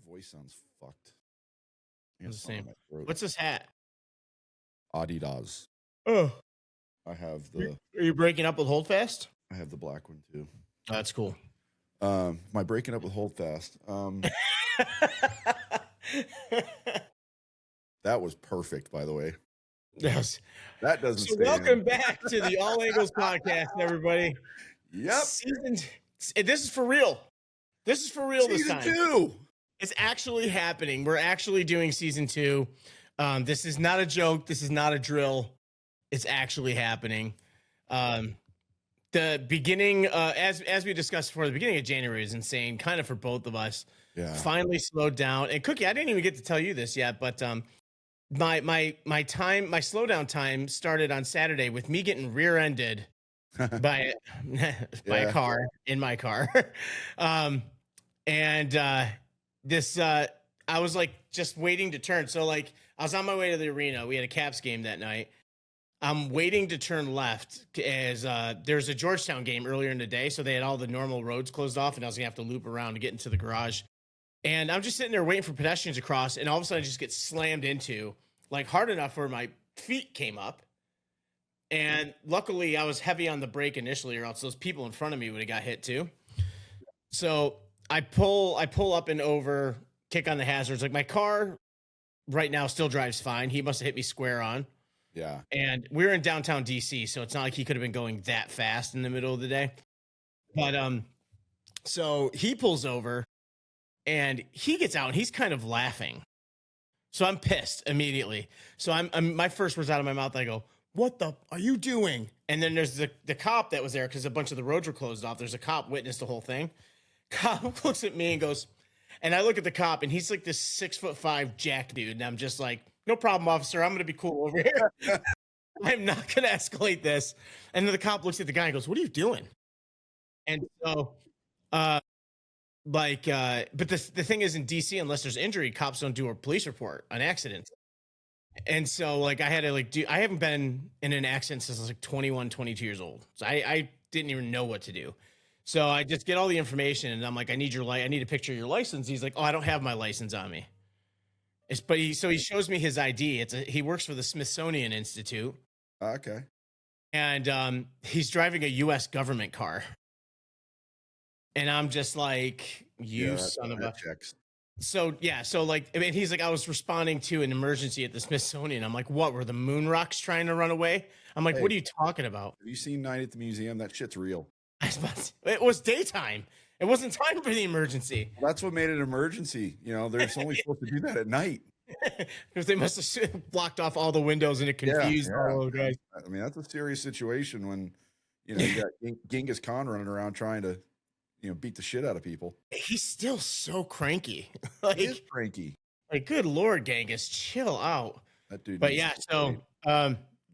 voice sounds fucked. It's the same. What's this hat? Adidas. Oh, I have the are you breaking up with Holdfast? I have the black one too. Oh, that's cool. My breaking up with Holdfast. That was perfect, by the way. Yes. That doesn't So stay welcome in. back to the All Angles podcast, everybody. Yep. This is for real. This is for real this Season time. 2. It's actually happening. We're actually doing season 2. This is not a joke. This is not a drill. It's actually happening. The beginning, as we discussed before, the beginning of January is insane, kind of for both of us. Yeah. Finally slowed down. And Cookie, I didn't even get to tell you this yet, but my slowdown time started on Saturday with me getting rear-ended by a car in my car. I was like just waiting to turn. So like I was on my way to the arena. We had a Caps game that night. I'm waiting to turn left as there's a Georgetown game earlier in the day. So they had all the normal roads closed off and I was gonna have to loop around to get into the garage. And I'm just sitting there waiting for pedestrians to cross. And all of a sudden I just get slammed into like hard enough where my feet came up. And luckily I was heavy on the brake initially, or else those people in front of me would have got hit too. So I pull up and over, kick on the hazards. Like my car right now still drives fine. He must have hit me square on. Yeah. And we're in downtown DC, so it's not like he could have been going that fast in the middle of the day. But so he pulls over and he gets out and he's kind of laughing. So I'm pissed immediately. So I'm my first words out of my mouth, I go, "What the are you doing?" And then there's the cop that was there because a bunch of the roads were closed off. There's a cop witnessed the whole thing. Cop looks at me and goes, and I look at the cop and he's like this 6'5" jack dude. And I'm just like, "No problem, officer. I'm going to be cool over here. I'm not going to escalate this." And then the cop looks at the guy and goes, "What are you doing?" And so, but the thing is in DC, unless there's injury, cops don't do a police report on accidents. And so like I had to I haven't been in an accident since I was like 21, 22 years old. So I didn't even know what to do. So I just get all the information and I'm like, I need a picture of your license. He's like, "Oh, I don't have my license on me." He shows me his ID. He works for the Smithsonian Institute. Okay. And he's driving a U.S. government car. And I'm just like, "You son of a..." checks. So yeah, so like, I mean, he's like, "I was responding to an emergency at the Smithsonian." I'm like, "What? Were the moon rocks trying to run away?" I'm like, Hey, "What are you talking about?" Have you seen Night at the Museum? That shit's real. It was daytime. It wasn't time for the emergency. Well, that's what made it an emergency. You know, they're only supposed to do that at night. Because they must have blocked off all the windows and it confused all the guys. I mean, that's a serious situation when, you know, you got Genghis Khan running around trying to, you know, beat the shit out of people. He's still so cranky. He is cranky. Like, good Lord, Genghis, chill out. That dude. But yeah, so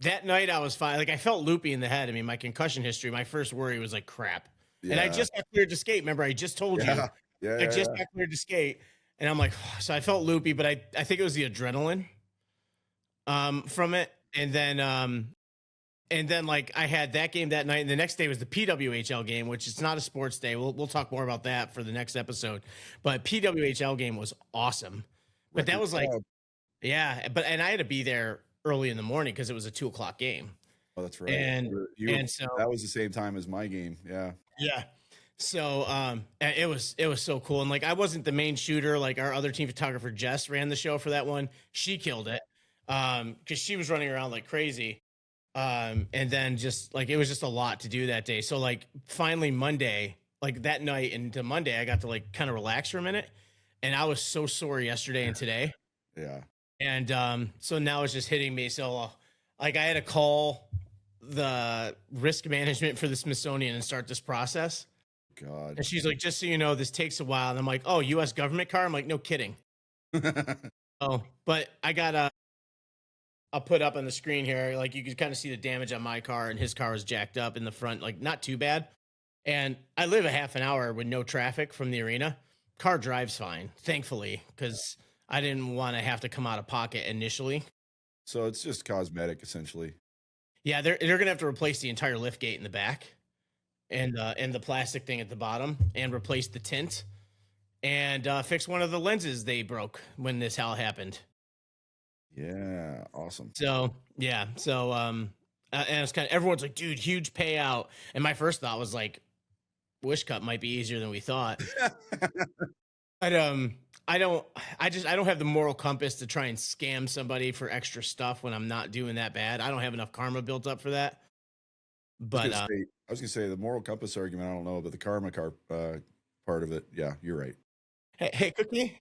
that night I was fine. Like I felt loopy in the head. I mean, my concussion history, my first worry was like crap. Yeah. And I just got cleared to skate. Remember, I just told you. I just got cleared to skate. And I'm like, so I felt loopy, but I think it was the adrenaline from it. And then like I had that game that night, and the next day was the PWHL game, which is not a sports day. We'll talk more about that for the next episode. But PWHL game was awesome. But that was like, and I had to be there early in the morning because it was a 2:00 game. Oh, that's right. And so that was the same time as my game. Yeah. Yeah. So it was so cool. And like I wasn't the main shooter. Like our other team photographer Jess ran the show for that one. She killed it. Because she was running around like crazy. And then just like it was just a lot to do that day. So like finally Monday, like that night into Monday, I got to like kind of relax for a minute. And I was so sore yesterday and today. Yeah. And so now it's just hitting me. So like I had to call the risk management for the Smithsonian and start this process. God. And she's like, "Just so you know, this takes a while." And I'm like, "Oh, U.S. government car?" I'm like, "No kidding." Oh, but I got I'll put up on the screen here. Like you can kind of see the damage on my car, and his car was jacked up in the front, like not too bad. And I live a half an hour with no traffic from the arena. Car drives fine, thankfully, because I didn't want to have to come out of pocket initially. So it's just cosmetic, essentially. Yeah, they're gonna have to replace the entire lift gate in the back, and the plastic thing at the bottom, and replace the tint. and fix one of the lenses they broke when this all happened. Yeah, awesome. So yeah, so and it's kind of everyone's like, dude, huge payout. And my first thought was like, wish cut might be easier than we thought. But I don't have the moral compass to try and scam somebody for extra stuff when I'm not doing that bad. I don't have enough karma built up for that. But I was gonna say the moral compass argument. I don't know, but the karma part of it. Yeah, you're right. hey, Cookie,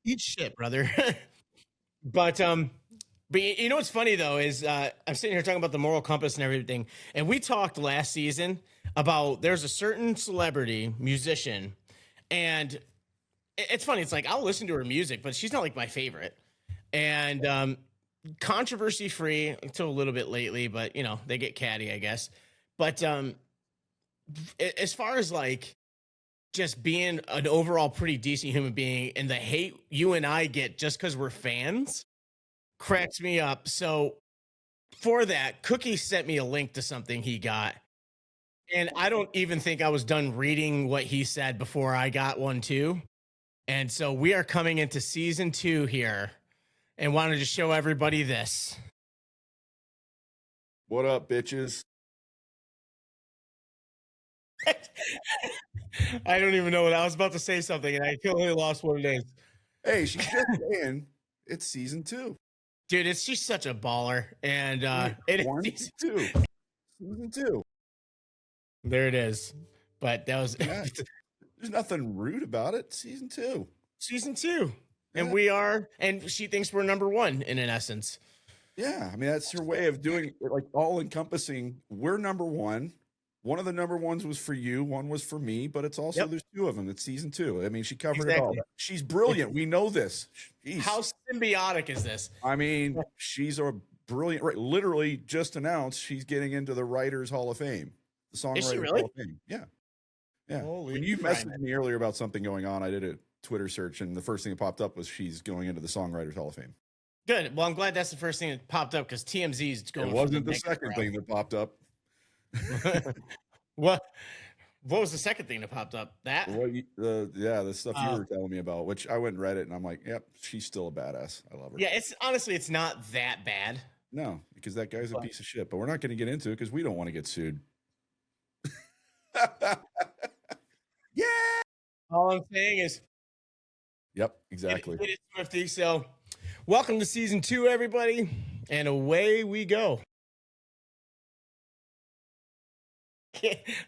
eat shit, brother. But you know what's funny though is I'm sitting here talking about the moral compass and everything, and we talked last season about there's a certain celebrity musician, and it's funny. It's like I'll listen to her music, but she's not like my favorite, and controversy free until a little bit lately, but you know they get catty, I guess. But as far as like just being an overall pretty decent human being, and the hate you and I get just because we're fans cracks me up. So for that, Cookie sent me a link to something he got. And I don't even think I was done reading what he said before I got one too. And so we are coming into season 2 here and wanted to show everybody this. What up, bitches? I don't even know what I was about to say something and I totally lost what it is. Hey, she's just saying it's season 2. Dude, she's such a baller. And it is season 2. There it is. But that was there's nothing rude about it. Season 2. Season 2. And we are, and she thinks we're number 1 in an essence. Yeah, I mean that's her way of doing it, like all encompassing. We're number 1. One of the number ones was for you, one was for me, but it's also there's 2 of them. It's season 2. I mean, she covered it all. She's brilliant. We know this. Jeez. How symbiotic is this? I mean, she's a brilliant. Right, literally just announced she's getting into the Writers Hall of Fame, the Songwriters Hall of Fame. Yeah, yeah. Holy when you messaged me earlier about something going on, I did a Twitter search, and the first thing that popped up was she's going into the Songwriters Hall of Fame. Good. Well, I'm glad that's the first thing that popped up because TMZ is going. It wasn't the second thing that popped up. What was the second thing that popped up? That the stuff you were telling me about, which I went and read it, and I'm like, yep, she's still a badass. I love her. Yeah, it's honestly it's not that bad. No, because that guy's a piece of shit. But we're not going to get into it because we don't want to get sued. Yeah. All I'm saying is. Yep, exactly. Get it, Swifty. So, welcome to season 2, everybody, and away we go.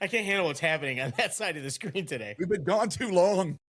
I can't handle what's happening on that side of the screen today. We've been gone too long.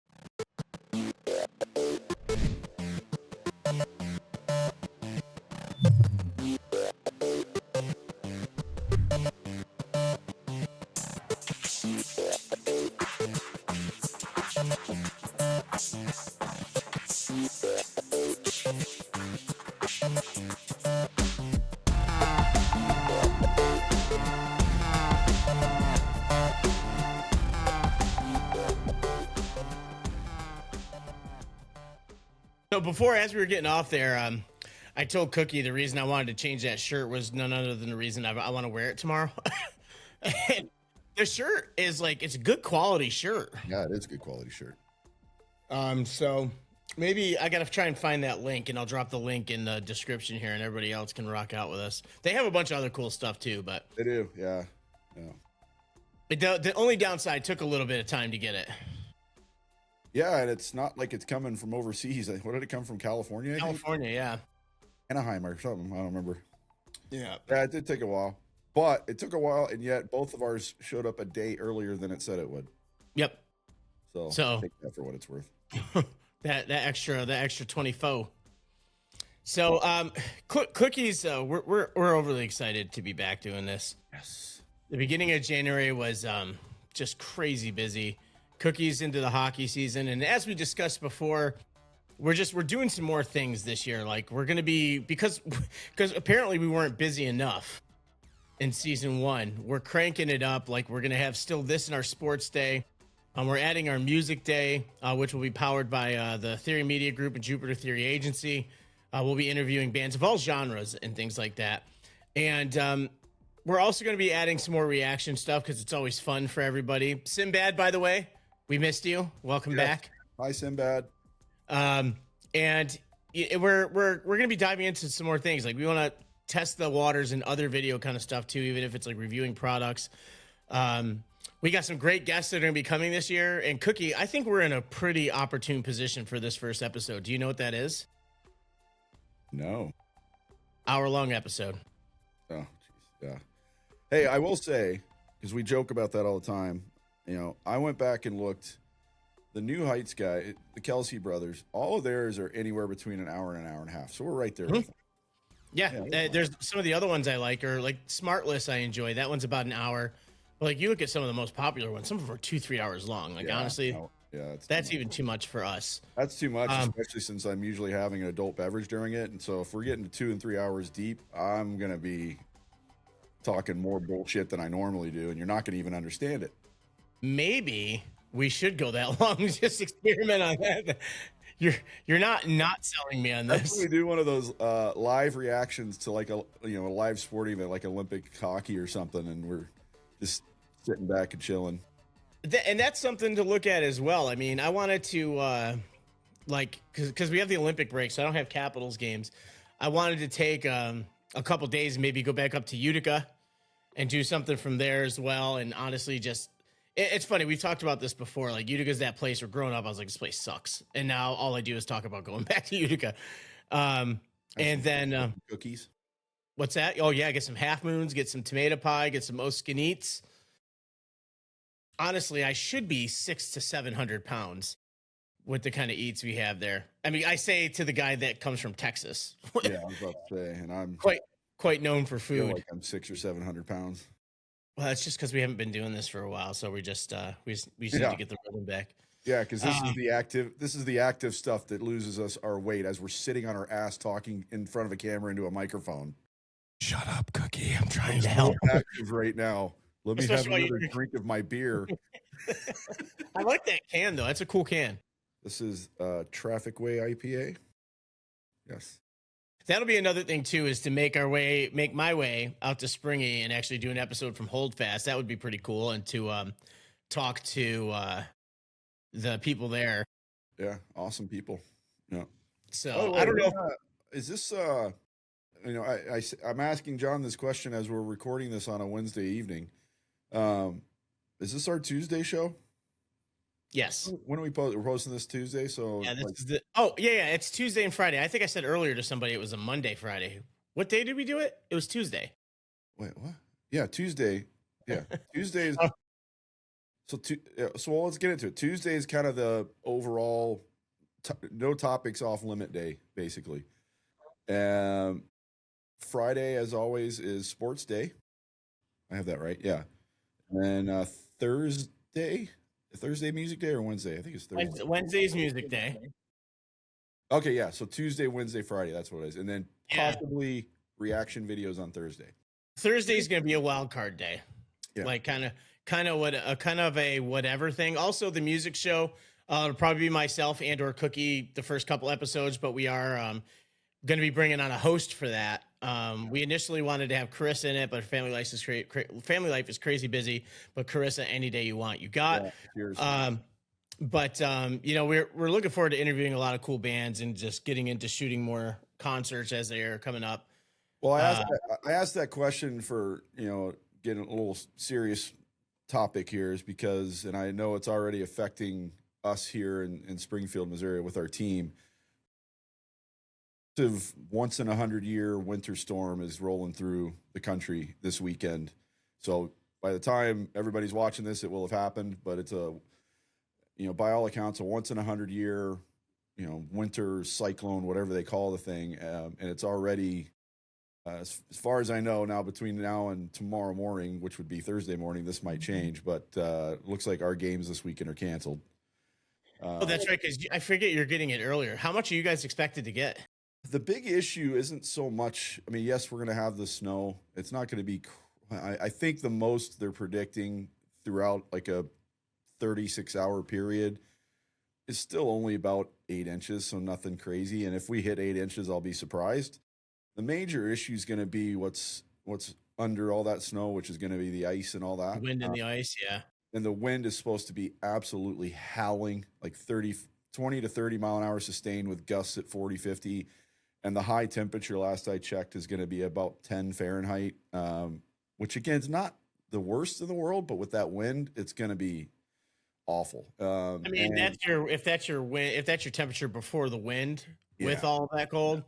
So before, as we were getting off there, I told Cookie the reason I wanted to change that shirt was none other than the reason I want to wear it tomorrow. And the shirt is like, it's a good quality shirt. Yeah, it is a good quality shirt. So maybe I got to try and find that link, and I'll drop the link in the description here, and everybody else can rock out with us. They have a bunch of other cool stuff too, but they do. Yeah. The only downside, took a little bit of time to get it. Yeah, and it's not like it's coming from overseas. What did it come from? California? California, yeah. Anaheim or something. I don't remember. Yeah. Yeah, it did take a while. But it took a while, and yet both of ours showed up a day earlier than it said it would. Yep. So take that for what it's worth. that extra 24. So Cookies, we're overly excited to be back doing this. Yes. The beginning of January was just crazy busy. Cookies into the hockey season, and as we discussed before, we're doing some more things this year. Like we're gonna be because apparently we weren't busy enough in season 1. We're cranking it up. Like we're gonna have still this in our sports day. We're adding our music day, which will be powered by the Theory Media Group and Jupiter Theory Agency. We'll be interviewing bands of all genres and things like that. And we're also going to be adding some more reaction stuff because it's always fun for everybody. Sinbad, by the way, we missed you. Welcome back. Hi, Sinbad. And we're gonna be diving into some more things. Like we want to test the waters and other video kind of stuff too, even if it's like reviewing products. We got some great guests that are gonna be coming this year. And Cookie, I think we're in a pretty opportune position for this first episode. Do you know what that is? No. Hour-long episode. Oh, geez. Yeah. Hey, I will say, because we joke about that all the time, you know, I went back and looked. The New Heights guy, the Kelsey brothers, all of theirs are anywhere between an hour and an hour and a half. So we're right there. With them. Yeah, there's some of the other ones I like, or like Smartless I enjoy. That one's about an hour. But like you look at some of the most popular ones, some of them are 2-3 hours long. Like honestly, no, that's even too much for us. That's too much, especially since I'm usually having an adult beverage during it. And so if we're getting to 2 and 3 hours deep, I'm gonna be talking more bullshit than I normally do, and you're not gonna even understand it. Maybe we should go that long. Just experiment on that. You're not selling me on this. We do one of those live reactions to like a live sporting event, like Olympic hockey or something, and we're just sitting back and chilling. And that's something to look at as well. I mean, I wanted to like because we have the Olympic break, so I don't have Capitals games. I wanted to take a couple days and maybe go back up to Utica and do something from there as well. And honestly, just it's funny. We've talked about this before. Like Utica's that place where growing up, I was like, this place sucks. And now all I do is talk about going back to Utica. And then cookies. What's that? Oh yeah, get some half moons, get some tomato pie, get some Oskinites. Honestly, I should be 600 to 700 pounds with the kind of eats we have there. I mean, I say to the guy that comes from Texas. Yeah, I was about to say, and I'm quite known for food. Like I'm 600 or 700 pounds. Well, it's just because we haven't been doing this for a while, so we just need to get the rhythm back. Yeah, because this is the active stuff that loses us our weight as we're sitting on our ass talking in front of a camera into a microphone. Shut up, Cookie. I'm trying to help. Active right now. Let me have another drink of my beer. I like that can though. That's a cool can. This is Traffic Way IPA. Yes. That'll be another thing too, is to make my way out to Springy and actually do an episode from Holdfast. That would be pretty cool, and to talk to the people there. Yeah, awesome people. Yeah. So I don't know. Is this I'm asking John this question as we're recording this on a Wednesday evening. Is this our Tuesday show? Yes. When are we post? We're posting this Tuesday, so yeah, it's Tuesday and Friday. I think I said earlier to somebody it was a Monday, Friday. What day did we do it? It was Tuesday. Wait, what? Yeah, Tuesday. Yeah, Tuesday is. So let's get into it. Tuesday is kind of the overall no topics off limit day, basically. Friday, as always, is sports day. I have that right. Yeah. And then Thursday music day or Wednesday? I think it's Thursday. Wednesday's music day. Okay, yeah. So Tuesday, Wednesday, Friday. That's what it is. And then possibly reaction videos on Thursday. Thursday's going to be a wild card day. Yeah. Like kind of a whatever thing. Also, the music show it'll probably be myself and or Cookie the first couple episodes, but we are going to be bringing on a host for that. We initially wanted to have Carissa in it, but family life is crazy busy. But Carissa, any day you want, you got. Yeah, we're looking forward to interviewing a lot of cool bands and just getting into shooting more concerts as they are coming up. Well, I asked that question for getting a little serious topic here is because, and I know it's already affecting us here in Springfield, Missouri, with our team. Once in 100-year winter storm is rolling through the country this weekend. So by the time everybody's watching this, it will have happened. But it's by all accounts, a once in 100-year, winter cyclone, whatever they call the thing, and it's already, as far as I know now, between now and tomorrow morning, which would be Thursday morning, this might change. But it looks like our games this weekend are canceled. Oh, that's right, because I forget you're getting it earlier. How much are you guys expected to get? The big issue isn't so much, I mean, yes, we're going to have the snow. It's not going to be, I think the most they're predicting throughout like a 36-hour period is still only about 8 inches, so nothing crazy. And if we hit 8 inches, I'll be surprised. The major issue is going to be what's under all that snow, which is going to be the ice and all that. Wind and the ice, yeah. And the wind is supposed to be absolutely howling, like 30 20 to 30 mile an hour sustained with gusts at 40, 50. And the high temperature, last I checked, is going to be about 10 Fahrenheit, which again is not the worst in the world, but with that wind, it's going to be awful. I mean, if that's your temperature before the wind with all that cold.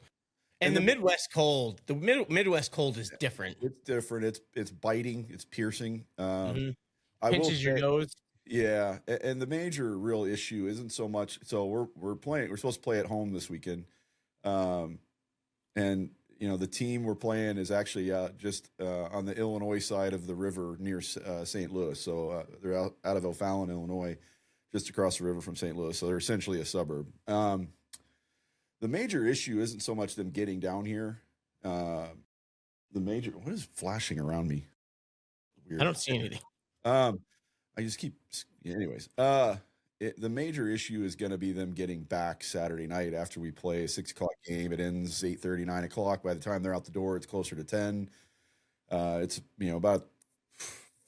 And the Midwest cold, Midwest cold is different. It's different. It's biting. It's piercing. Pinches your nose. Yeah, and the major real issue isn't so much. So we're supposed to play at home this weekend, and the team we're playing is actually just on the Illinois side of the river near St. Louis. So they're out of O'Fallon, Illinois, just across the river from St. Louis. So they're essentially a suburb. The major issue isn't so much them getting down here. What is flashing around me? Weird. I don't see anything. I just keep, anyways. The major issue is going to be them getting back Saturday night after we play a 6 o'clock game. It ends 8:30, 9 o'clock. By the time they're out the door, it's closer to 10. It's about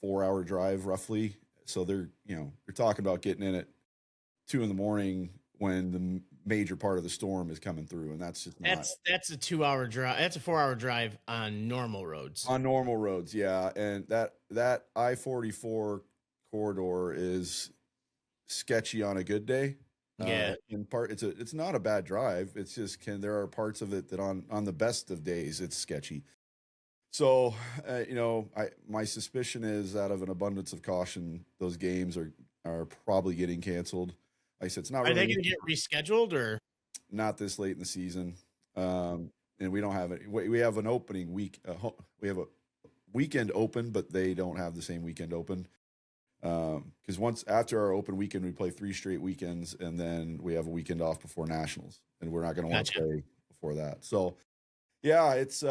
a 4-hour drive roughly. So they're talking about getting in at 2 in the morning when the major part of the storm is coming through, and that's just that's a 2-hour drive. That's a 4-hour drive on normal roads. On normal roads, yeah, and that I-44 corridor is sketchy on a good day. Yeah, in part, it's not a bad drive. It's just there are parts of it that on the best of days it's sketchy. So my suspicion is, out of an abundance of caution, those games are probably getting canceled. Like I said, it's not. Are they going to get rescheduled or not this late in the season? And we don't have it. We have an opening week. We have a weekend open, but they don't have the same weekend open. Because once after our open weekend, we play 3 straight weekends, and then we have a weekend off before nationals, and we're not going to want to play before that. So, yeah, it's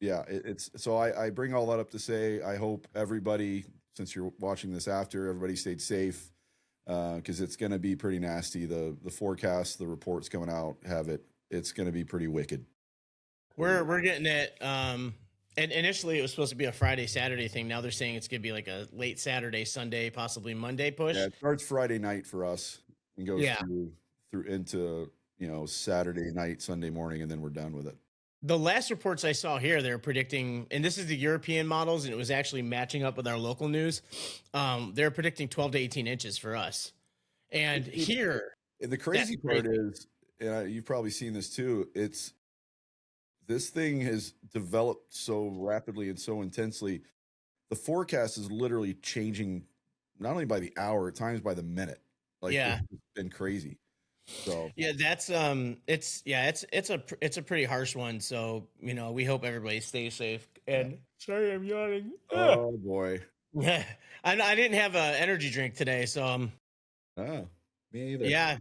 it's so I bring all that up to say I hope everybody, since you're watching this after, everybody stayed safe, because it's going to be pretty nasty. The forecast, the reports coming out it's going to be pretty wicked. We're getting it. And initially it was supposed to be a Friday, Saturday thing. Now they're saying it's going to be like a late Saturday, Sunday, possibly Monday push. Yeah, it starts Friday night for us and goes through into, Saturday night, Sunday morning, and then we're done with it. The last reports I saw here, they're predicting, and this is the European models, and it was actually matching up with our local news. They're predicting 12 to 18 inches for us. And here, the crazy part is, and you've probably seen this too, this thing has developed so rapidly and so intensely. The forecast is literally changing, not only by the hour, at times by the minute. It's been crazy. So yeah, that's it's a pretty harsh one. So we hope everybody stays safe. And sorry, I'm yawning. Oh boy. Yeah, I didn't have an energy drink today, so me either. Yeah.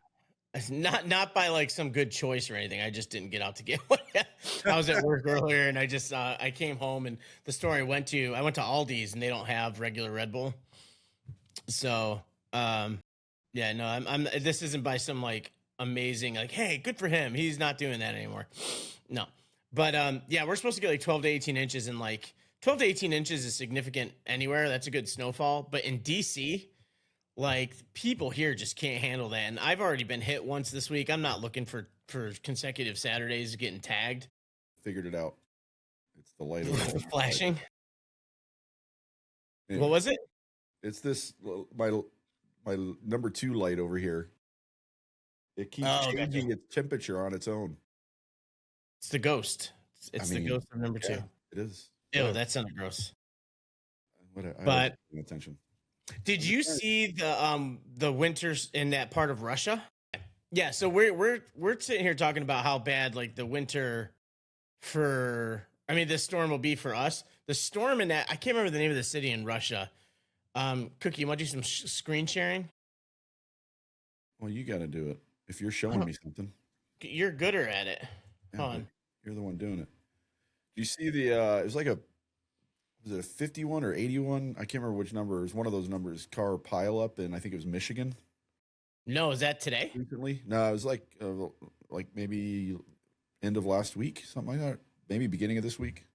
Not by like some good choice or anything. I just didn't get out to get one. I was at work earlier, and I came home, and the store I went to Aldi's, and they don't have regular Red Bull. So, this isn't by some like amazing, like, hey, good for him, he's not doing that anymore. No, but we're supposed to get like 12 to 18 inches, and like 12 to 18 inches is significant anywhere. That's a good snowfall, but in DC, like, people here just can't handle that. And I've already been hit once this week. I'm not looking for consecutive Saturdays getting tagged. Figured it out. It's the light flashing. Yeah. What was it? It's this my number 2 light over here. It keeps changing its temperature on its own. It's the ghost. It's the ghost of number 2. It is. Ew, that sounded gross. But paying attention. Did you see the winters in that part of Russia? Yeah, so we're sitting here talking about how bad like the winter this storm will be for us. The storm in that, I can't remember the name of the city in Russia. Cookie, you want to do some screen sharing? Well, you got to do it if you're showing me something. You're gooder at it. Hold on. You're the one doing it. Do you see the? It was like was it a 51 or 81? I can't remember which number. It was one of those numbers. Car pile up, and I think it was Michigan. No, is that today? Recently? No, it was like maybe end of last week, something like that. Maybe beginning of this week.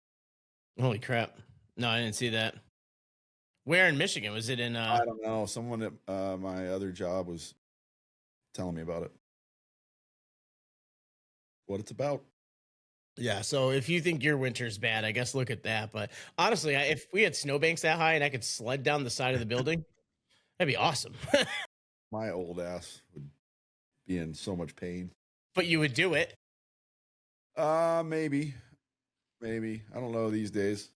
Holy crap! No, I didn't see that. Where in Michigan? Was it in I don't know. Someone at my other job was telling me about it. What it's about. Yeah, so if you think your winter's bad, I guess look at that. But honestly, if we had snowbanks that high and I could sled down the side of the building, that'd be awesome. My old ass would be in so much pain. But you would do it. Maybe. I don't know these days.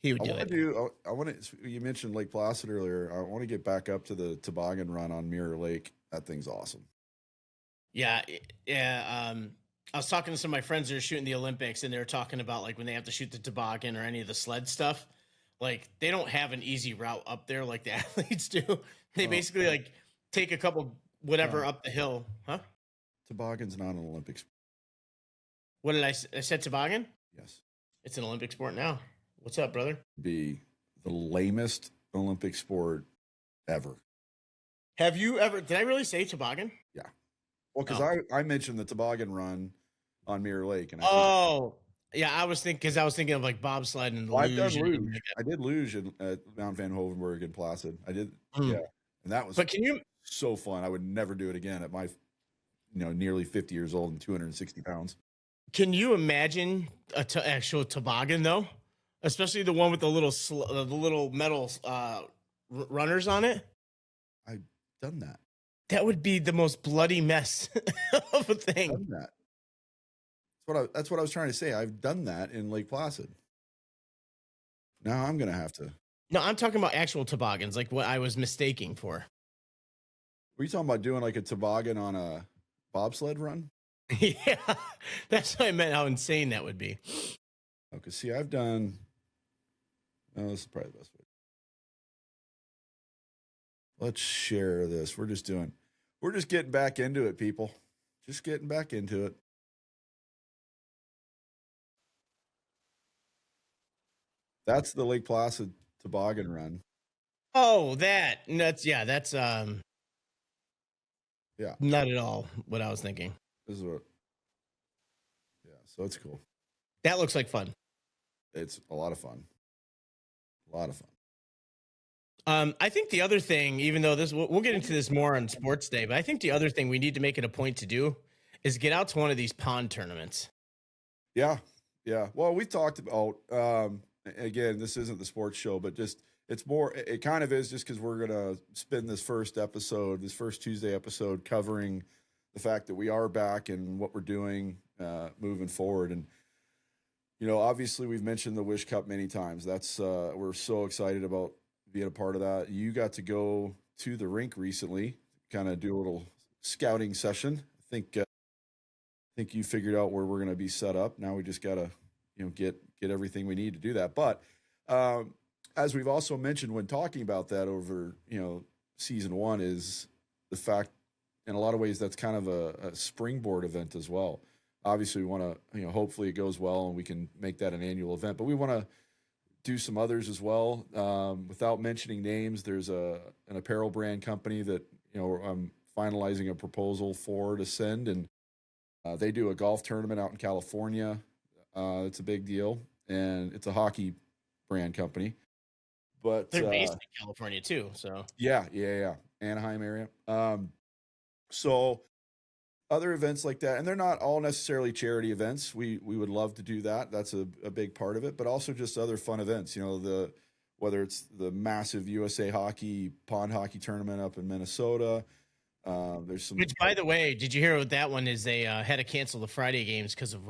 He would do it. I want to. You mentioned Lake Placid earlier. I want to get back up to the toboggan run on Mirror Lake. That thing's awesome. Yeah, yeah. I was talking to some of my friends that are shooting the Olympics, and they were talking about like when they have to shoot the toboggan or any of the sled stuff. Like they don't have an easy route up there like the athletes do. They basically like take a couple whatever up the hill, huh? Toboggan's not an Olympic sport. What did I said toboggan? Yes. It's an Olympic sport now. What's up, brother? Be the lamest Olympic sport ever. Have you ever? Did I really say toboggan? Yeah. Well, because I mentioned the toboggan run on Mirror Lake, and yeah, I was thinking of like bobsled and I've luge. done luge. I did luge at Mount Van Hovenberg in Placid. I did, yeah, and that was. But can you? So fun. I would never do it again at my, nearly 50 years old and 260 pounds. Can you imagine actual toboggan though? Especially the one with the little metal runners on it. I've done that. That would be the most bloody mess of a thing. I've done that. That's what I was trying to say. I've done that in Lake Placid. Now I'm gonna have to. No, I'm talking about actual toboggans, like what I was mistaking for. Were you talking about doing like a toboggan on a bobsled run? Yeah, that's what I meant. How insane that would be. Okay, see, I've done. Oh, this is probably the best way. Let's share this. We're just getting back into it, people. Just getting back into it. That's the Lake Placid toboggan run. Oh, that's yeah, not at all what I was thinking. This is what. Yeah, so it's cool. That looks like fun. It's a lot of fun. A lot of fun. I think the other thing, even though we'll get into this more on Sports Day, but I think the other thing we need to make it a point to do is get out to one of these pond tournaments. Yeah. Well, we talked about, again, this isn't the sports show, but just, it kind of is just because we're going to spend this first Tuesday episode covering the fact that we are back and what we're doing moving forward. And, obviously we've mentioned the Wish Cup many times. That's, we're so excited about being a part of that. You got to go to the rink recently, kind of do a little scouting session. I think you figured out where we're going to be set up. Now we just got to, get everything we need to do that. But as we've also mentioned when talking about that over, season one, is the fact, in a lot of ways, that's kind of a springboard event as well. Obviously, we want to, hopefully it goes well and we can make that an annual event. But we want to do some others as well. Without mentioning names, there's an apparel brand company that I'm finalizing a proposal for to send, and they do a golf tournament out in California. It's a big deal, and it's a hockey brand company. But they're based in California too, so yeah, Anaheim area. So other events like that, and they're not all necessarily charity events. We would love to do that. That's a big part of it, but also just other fun events. Whether it's the massive USA Hockey Pond Hockey Tournament up in Minnesota. There's some. Which, by the way, did you hear what that one is? They had to cancel the Friday games because of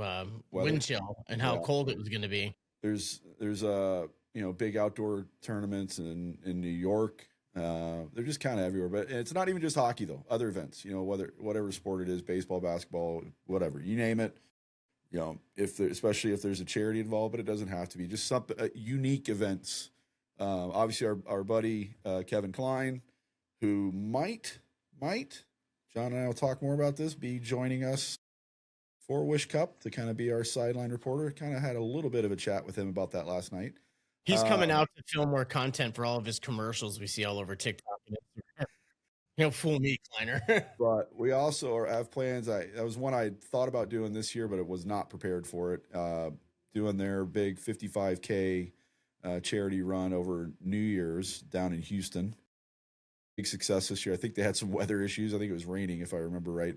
wind chill and how cold it was going to be. There's big outdoor tournaments in New York. They're just kind of everywhere, but it's not even just hockey though. Other events, whatever sport it is, baseball, basketball, whatever, you name it. Especially if there's a charity involved, but it doesn't have to be. Just some unique events. Obviously, our buddy Kevin Klein, who might John and I will talk more about this, be joining us for Wish Cup to kind of be our sideline reporter. Kind of had a little bit of a chat with him about that last night. He's coming out to film more content for all of his commercials we see all over TikTok. Fool me, Kleiner. But we also have plans. That was one I thought about doing this year, but it was not prepared for it. Doing their big 55K charity run over New Year's down in Houston. Big success this year. I think they had some weather issues. I think it was raining, if I remember right.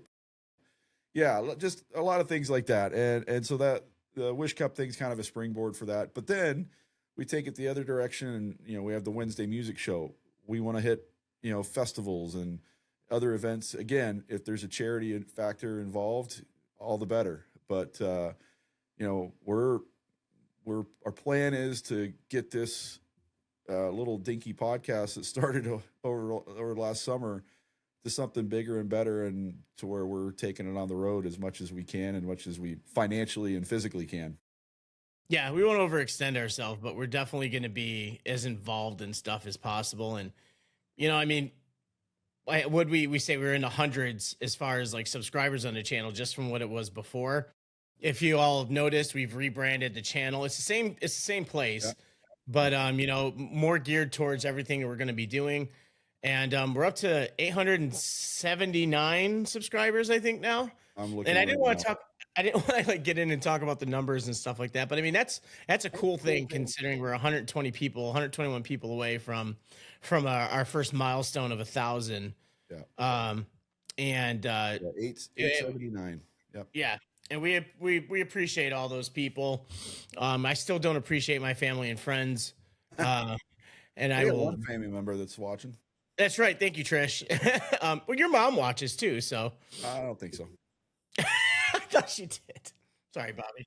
Yeah, just a lot of things like that. And so that the Wish Cup thing's kind of a springboard for that. But then we take it the other direction, and we have the Wednesday music show. We want to hit festivals and other events. Again, if there's a charity factor involved, all the better. But our plan is to get this little dinky podcast that started over the last summer to something bigger and better, and to where we're taking it on the road as much as we can and much as we financially and physically can. Yeah, we won't overextend ourselves, but we're definitely going to be as involved in stuff as possible. And, would we say we're in the hundreds as far as like subscribers on the channel just from what it was before? If you all have noticed, we've rebranded the channel. It's the same place, yeah. But more geared towards everything that we're going to be doing. And we're up to 879 subscribers, I think now. And I didn't want to like get in and talk about the numbers and stuff like that. But I mean, that's a cool thing considering we're 121 people away from our first milestone of 1,000. Yeah. 879. Yep. Yeah. And we appreciate all those people. I still don't appreciate my family and friends. And I will. One family member that's watching. That's right. Thank you, Trish. Well, your mom watches too, so. I don't think so. I thought she did. Sorry, Bobby.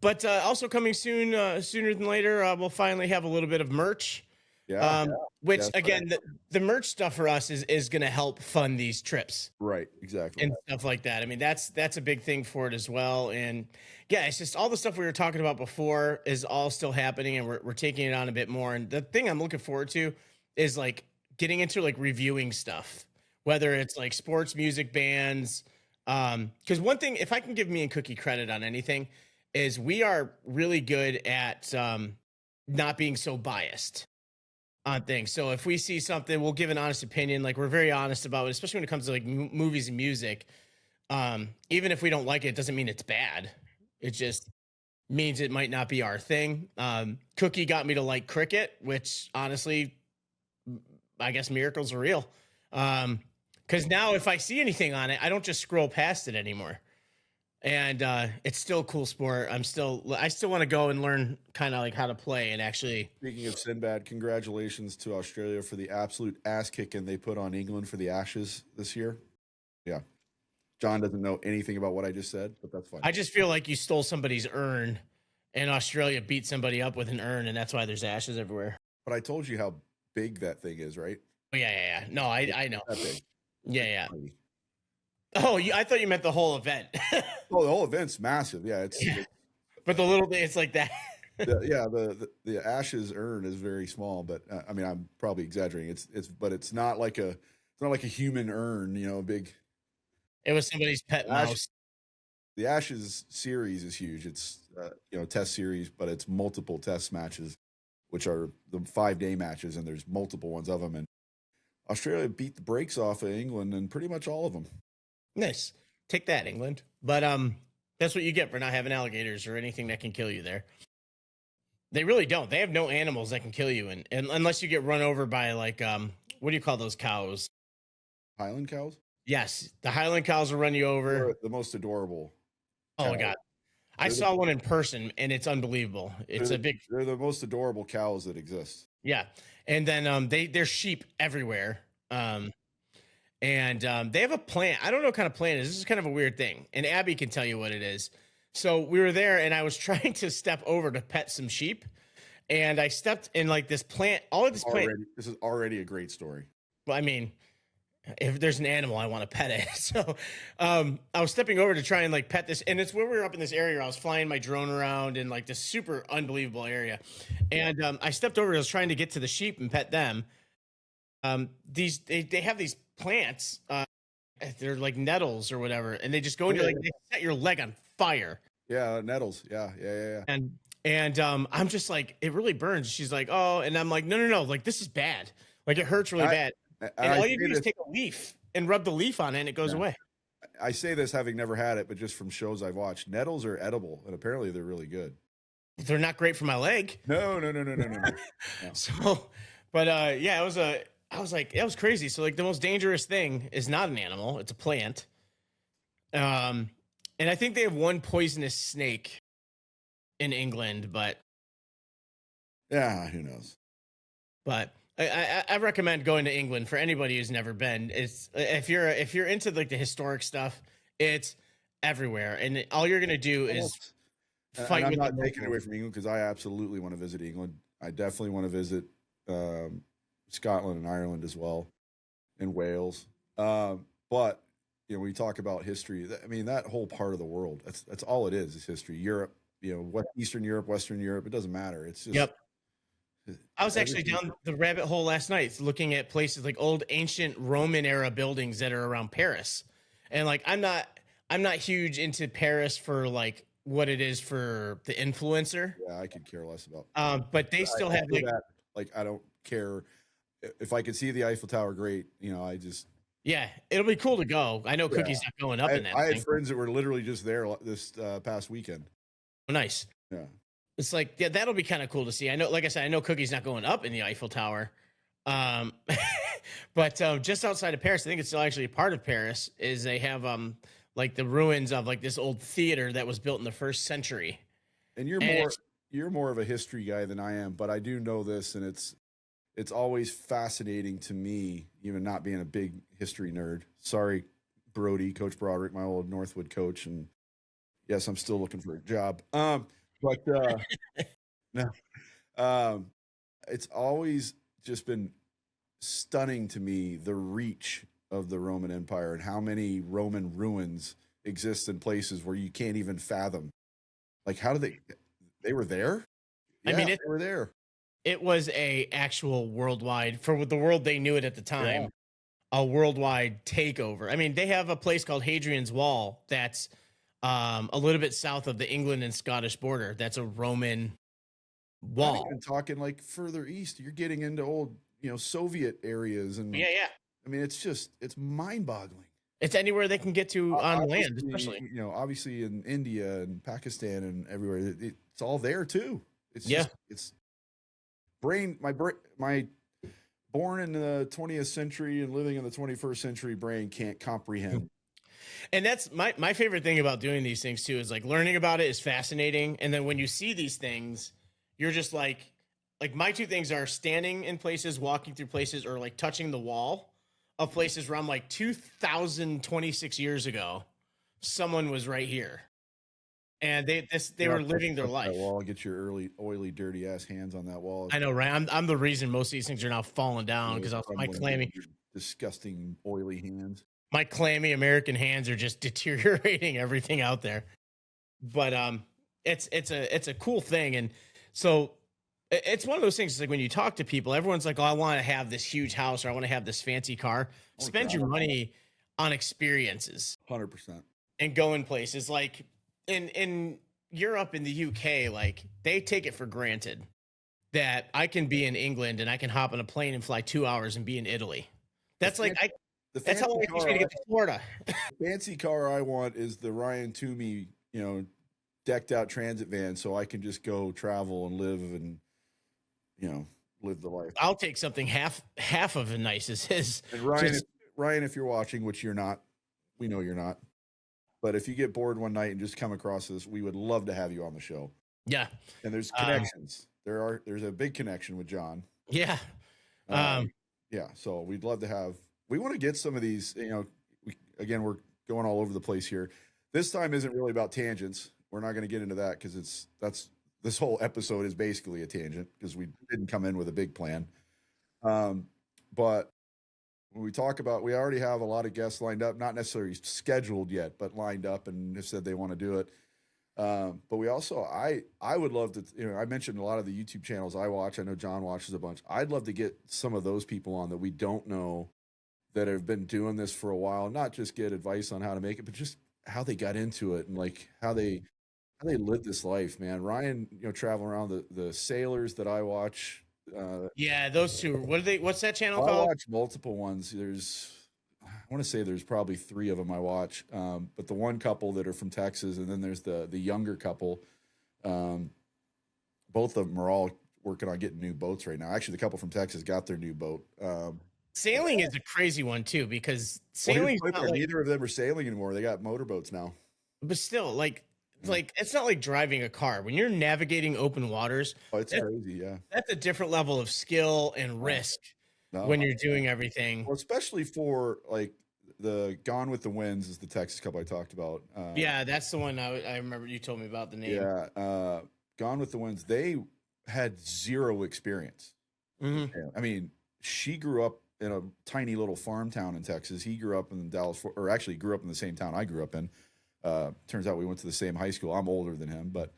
But also coming soon, sooner than later, we'll finally have a little bit of merch. Yeah. Which again, the merch stuff for us is going to help fund these trips. Right. Exactly. And stuff like that. I mean, that's a big thing for it as well. And yeah, it's just all the stuff we were talking about before is all still happening, and we're taking it on a bit more. And the thing I'm looking forward to is like getting into like reviewing stuff, whether it's like sports music bands. Because one thing, if I can give me and Cookie credit on anything, is we are really good at not being so biased on things. So if we see something, we'll give an honest opinion. Like, we're very honest about it, especially when it comes to like movies and music. Even if we don't like it, it doesn't mean it's bad. It just means it might not be our thing. Cookie got me to like cricket, which honestly, I guess miracles are real. Because now if I see anything on it, I don't just scroll past it anymore. And it's still a cool sport. I still want to go and learn kind of like how to play and actually. Speaking of Sinbad, congratulations to Australia for the absolute ass kicking they put on England for the Ashes this year. Yeah. John doesn't know anything about what I just said, but that's fine. I just feel like you stole somebody's urn, and Australia beat somebody up with an urn, and that's why there's ashes everywhere. But I told you how big that thing is, right? Oh, yeah. No, I know. That big. Yeah. Oh, I thought you meant the whole event. Oh, the whole event's massive. Yeah, it's but the little bit, it's like that. the Ashes urn is very small, but I mean, I'm probably exaggerating. But it's not like a human urn, big. It was somebody's pet mouse. The Ashes series is huge. It's test series, but it's multiple test matches, which are the 5-day matches, and there's multiple ones of them. And Australia beat the brakes off of England in pretty much all of them. Nice. Take that, England. But that's what you get for not having alligators or anything that can kill you there. They really don't. They have no animals that can kill you, and unless you get run over by like what do you call those cows? Highland cows? Yes, the Highland cows will run you over. They're the most adorable. Oh my God. I saw one in person, and it's unbelievable. They're the most adorable cows that exist. Yeah. And then there's sheep everywhere. And they have a plant. I don't know what kind of plant it is. This is kind of a weird thing. And Abby can tell you what it is. So we were there, and I was trying to step over to pet some sheep. And I stepped in like this plant. This is already a great story. Well, I mean, if there's an animal, I want to pet it. So I was stepping over to try and like pet this. And it's when we were up in this area, I was flying my drone around in like this super unbelievable area. And I stepped over, I was trying to get to the sheep and pet them. They have these plants, they're like nettles or whatever, and they just go into they set your leg on fire. Yeah, nettles. Yeah. And I'm just like, it really burns. She's like, oh, and I'm like, no, like this is bad. Like it hurts really bad. And all you do is take a leaf and rub the leaf on it, and it goes away. I say this having never had it, but just from shows I've watched, nettles are edible, and apparently they're really good. they're not great for my leg. No. No. So, but yeah, I was like, it was crazy. So like the most dangerous thing is not an animal, it's a plant. Um, and I think they have one poisonous snake in England, but Yeah, who knows? but I recommend going to England for anybody who's never been. It's if you're into like the historic stuff, it's everywhere, and all you're gonna do is And fight I'm with not the taking it away locals. from England because I absolutely want to visit England. I definitely want to visit um, Scotland and Ireland as well, and Wales. But you know, when you talk about history, I mean that whole part of the world. That's all it is history. Europe, you know, what Eastern Europe, Western Europe. It doesn't matter. It's just Yep. I was actually everything. down the rabbit hole last night looking at places like old ancient Roman era buildings that are around Paris. And like I'm not huge into Paris for like what it is for the influencer. Yeah, I could care less about. But they still I have say like that like I don't care if I could see the Eiffel Tower. Great, you know. I just yeah, it'll be cool to go. I know yeah. Cookie's not going up in that I had thing. friends that were literally just there this past weekend. Oh, nice. Yeah. It's like, yeah, that'll be kind of cool to see. I know, like I said, I know Cookie's not going up in the Eiffel Tower. Um, but just outside of Paris, I think it's still actually a part of Paris, is they have like the ruins of like this old theater that was built in the first century. And And you're more of a history guy than I am, but I do know this, and it's always fascinating to me, even not being a big history nerd. Sorry, Brody, Coach Broderick, my old Northwood coach, and yes, I'm still looking for a job. But no, um, it's always just been stunning to me the reach of the Roman Empire and how many Roman ruins exist in places where you can't even fathom. Like, how did they were there? I Yeah, mean, they were there. it was a actual worldwide, for the world they knew it at the Yeah. time, a worldwide takeover. I mean, they have a place called Hadrian's Wall that's a little bit south of the England and Scottish border. That's a Roman Not wall. even talking like further east. You're getting into old, you know, Soviet areas, and Yeah, yeah. I mean, it's mind-boggling. It's anywhere they can get to on land, Obviously, especially. you know, obviously in India and Pakistan and everywhere, it's all there too. It's Yeah. just it's my born in the 20th century and living in the 21st century brain can't comprehend. And that's my favorite thing about doing these things too, is like learning about it is fascinating. And then when you see these things, you're just like my two things are standing in places, walking through places, or like touching the wall of places where I'm like 2026 years ago, someone was right here. And they Yeah, were living their touch that life. wall, get your early, oily, dirty ass hands on that wall. I know, right? I'm the reason most of these things are now falling down Those because my crumbling, clammy disgusting, oily hands. my clammy American hands are just deteriorating everything out there. But it's a cool thing, and so it's one of those things. It's like when you talk to people, everyone's like, "Oh, I want to have this huge house, or I want to have this fancy car." Oh, Spend your money on experiences 100%. and go in places like in Europe, in the UK. Like they take it for granted that I can be in England and I can hop on a plane and fly 2 hours and be in Italy. That's like The that's how long it takes me to get to Florida. fancy car I want is the Ryan Toomey, you know, decked out transit van, so I can just go travel and live and, you know, live the life. I'll take something half of as nice as his. And Ryan, Just Ryan, if you're watching, which you're not, we know you're not, but if you get bored one night and just come across this, we would love to have you on the show. yeah, And there's connections. There's a big connection with John. yeah. Yeah, so we'd love to have. We want to get some of these. You know, we're going all over the place here. This time isn't really about tangents. We're not going to get into that because this whole episode is basically a tangent because we didn't come in with a big plan. But when we talk about, we already have a lot of guests lined up, not necessarily scheduled yet, but lined up and have said they want to do it. But we also, I would love to, you know, I mentioned a lot of the YouTube channels I watch. I know John watches a bunch. I'd love to get some of those people on that we don't know that have been doing this for a while, not just get advice on how to make it, but just how they got into it and like how they live this life, man. Ryan, you know, traveling around the sailors that I watch. Yeah, those two. What's that channel I called? watch multiple ones. I want to say there's probably 3 of them I watch. But the one couple that are from Texas, and then there's the younger couple. both of them are all working on getting new boats right now. Actually, the couple from Texas got their new boat. Sailing is a crazy one too, because Well, sailing's not like, neither of them are sailing anymore. They got motorboats now. but still, like it's not like driving a car. When you're navigating open waters, Oh, it's crazy. Yeah, that's a different level of skill and risk no. when you're doing everything. Well, especially for like the Gone with the Winds is the Texas couple I talked about. Yeah, that's the one I remember you told me about the name. Yeah, Gone with the Winds. They had zero experience. Mm-hmm. Yeah. I mean, she grew up in a tiny little farm town in Texas. He grew up in Dallas, or actually grew up in the same town I grew up in. Turns out we went to the same high school. I'm older than him, but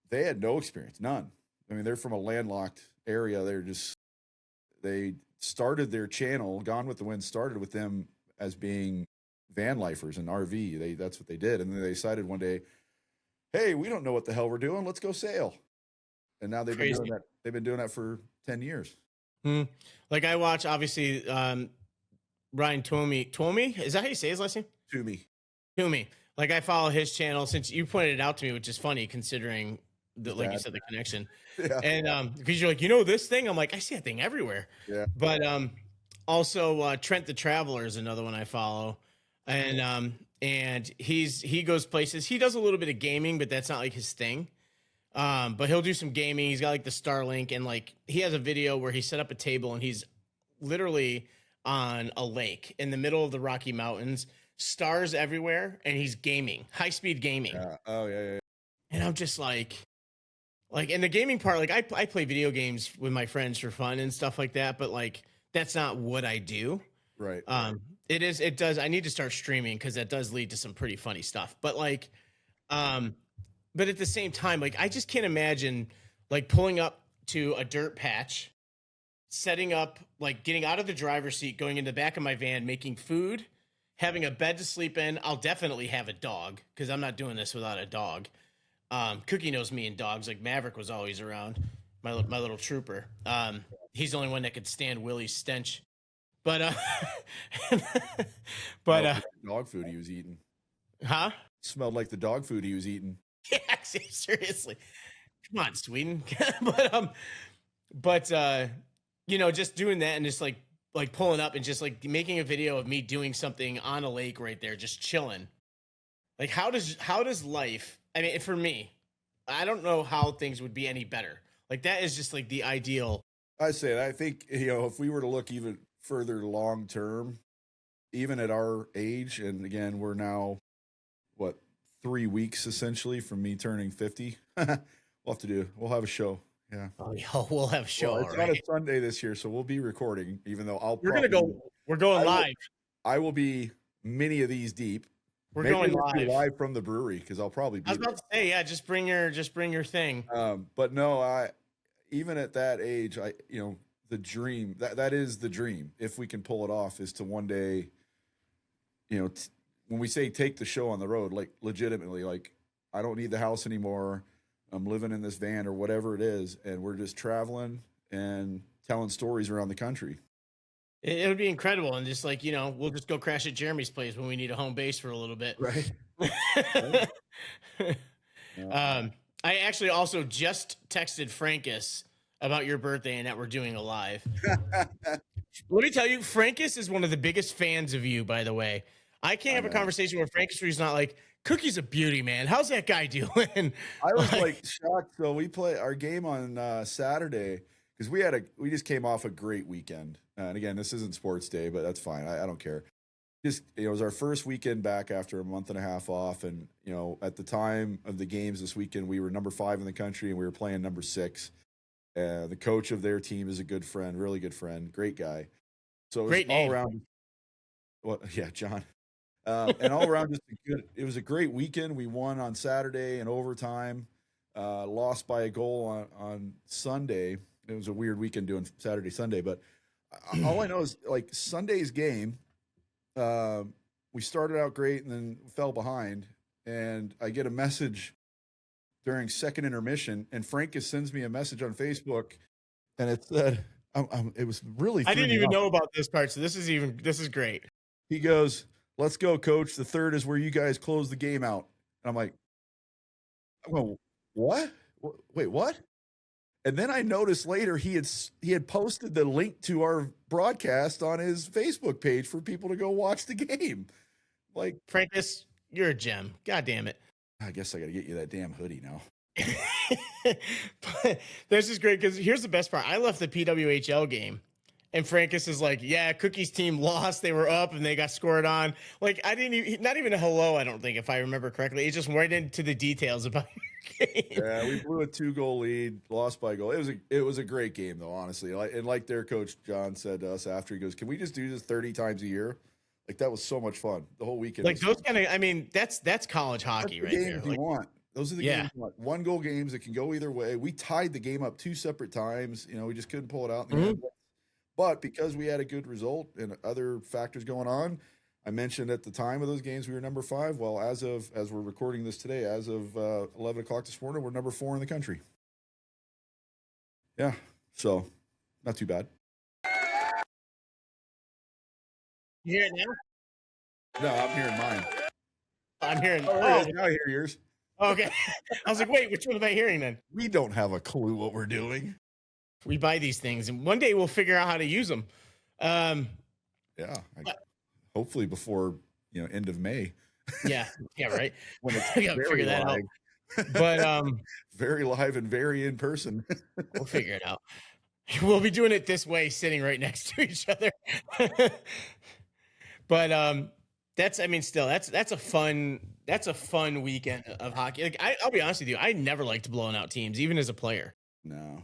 they had no experience, none. I mean, they're from a landlocked area. They started their channel. Gone with the Wind started with them as being van lifers and RV. That's what they did, and then they decided one day, hey, we don't know what the hell we're doing. Let's go sail. And now they've been doing that. They've been doing that for 10 years. Like I watch, obviously, Ryan Toomey. Is that how you say his last name? Toomey. Like I follow his channel since you pointed it out to me, which is funny considering like you said, the connection. Yeah. And because you're like, this thing, I'm like, I see that thing everywhere. Yeah. But also Trent the Traveler is another one I follow, and he goes places. He does a little bit of gaming, but that's not like his thing. But he'll do some gaming. He's got like the Starlink, and like he has a video where he set up a table and he's literally on a lake in the middle of the Rocky Mountains, stars everywhere, and he's gaming, high-speed gaming. Yeah. Oh yeah. And I'm just like in the gaming part, like I play video games with my friends for fun and stuff like that, but like that's not what I do. Right. It does. I need to start streaming because that does lead to some pretty funny stuff. But like, but at the same time, like I just can't imagine like pulling up to a dirt patch, setting up, like getting out of the driver's seat, going in the back of my van, making food, having a bed to sleep in. I'll definitely have a dog because I'm not doing this without a dog. Cookie knows me and dogs. Like Maverick was always around, my little trooper. He's the only one that could stand Willie's stench. But dog food he was eating. Huh? Smelled like the dog food he was eating. Yeah, seriously. Come on, Sweden. but just doing that and just like pulling up and just like making a video of me doing something on a lake right there, just chilling. Like how does life, I mean, for me, I don't know how things would be any better. Like that is just like the ideal. I think, if we were to look even further long term, even at our age, and again, we're now, 3 weeks essentially from me turning 50. We'll have a show. Yeah. Oh, yeah, we'll have a show. Well, it's not a Sunday this year, so we'll be recording, even though we're going live. I will be many of these deep. We're going live from the brewery because I'll probably be. I was about to say, yeah, just bring your thing. But no, even at that age, the dream that is the dream. If we can pull it off, is to one day, when we say take the show on the road, like legitimately, like I don't need the house anymore. I'm living in this van or whatever it is, and we're just traveling and telling stories around the country. It would be incredible, and just like we'll just go crash at Jeremy's place when we need a home base for a little bit. Right. I actually also just texted Frankus about your birthday and that we're doing a live. Let me tell you, Frankus is one of the biggest fans of you, by the way. I can't have a conversation with Frankus where he's not like, Cookie's a beauty, man. How's that guy doing? I was like shocked. So we play our game on Saturday because we just came off a great weekend. And again, this isn't sports day, but that's fine. I don't care. Just, it was our first weekend back after a month and a half off. And, at the time of the games this weekend, we were number 5 in the country and we were playing number 6. The coach of their team is a good friend, really good friend, great guy. So it was all around. Well, yeah, John. And all around, it was a great weekend. We won on Saturday in overtime, lost by a goal on Sunday. It was a weird weekend doing Saturday, Sunday, but all I know is like Sunday's game, we started out great and then fell behind. And I get a message during second intermission, and Frankus sends me a message on Facebook, and it said, it was really. I didn't even know about this part, so this is great. He goes, "Let's go, coach. The third is where you guys close the game out." And I'm like, "What? Wait, what? And then I noticed later he had posted the link to our broadcast on his Facebook page for people to go watch the game. Like, Frankus, you're a gem. God damn it. I guess I got to get you that damn hoodie now. But this is great because here's the best part. I left the PWHL game, and Frankus is like, "Yeah, Cookie's team lost. They were up and they got scored on." Like, I didn't even, not even a hello. I don't think, if I remember correctly. He just went into the details about your game. Yeah, we blew a 2-goal lead, lost by a goal. It was a great game though, honestly. Like their coach John said to us after, he goes, "Can we just do this 30 times a year?" Like, that was so much fun. The whole weekend. Like those kind of, I mean, that's college hockey right there. You want. Those are the games you want. 1-goal games that can go either way. We tied the game up 2 separate times. You know, we just couldn't pull it out in the end. But because we had a good result and other factors going on, I mentioned at the time of those games we were number 5. Well, as we're recording this today, as of 11 o'clock this morning, we're number 4 in the country. Yeah, so not too bad. You hear it now? No, I'm hearing mine. I'm hearing. Now I hear yours. Okay. I was like, wait, which one am I hearing then? We don't have a clue what we're doing. We buy these things, and one day we'll figure out how to use them. Hopefully before end of May. Yeah, right. When it's we gotta figure that out. But very live and very in person. We'll figure it out. We'll be doing it this way, sitting right next to each other. But that's a fun weekend of hockey. Like, I'll be honest with you, I never liked blowing out teams, even as a player. No,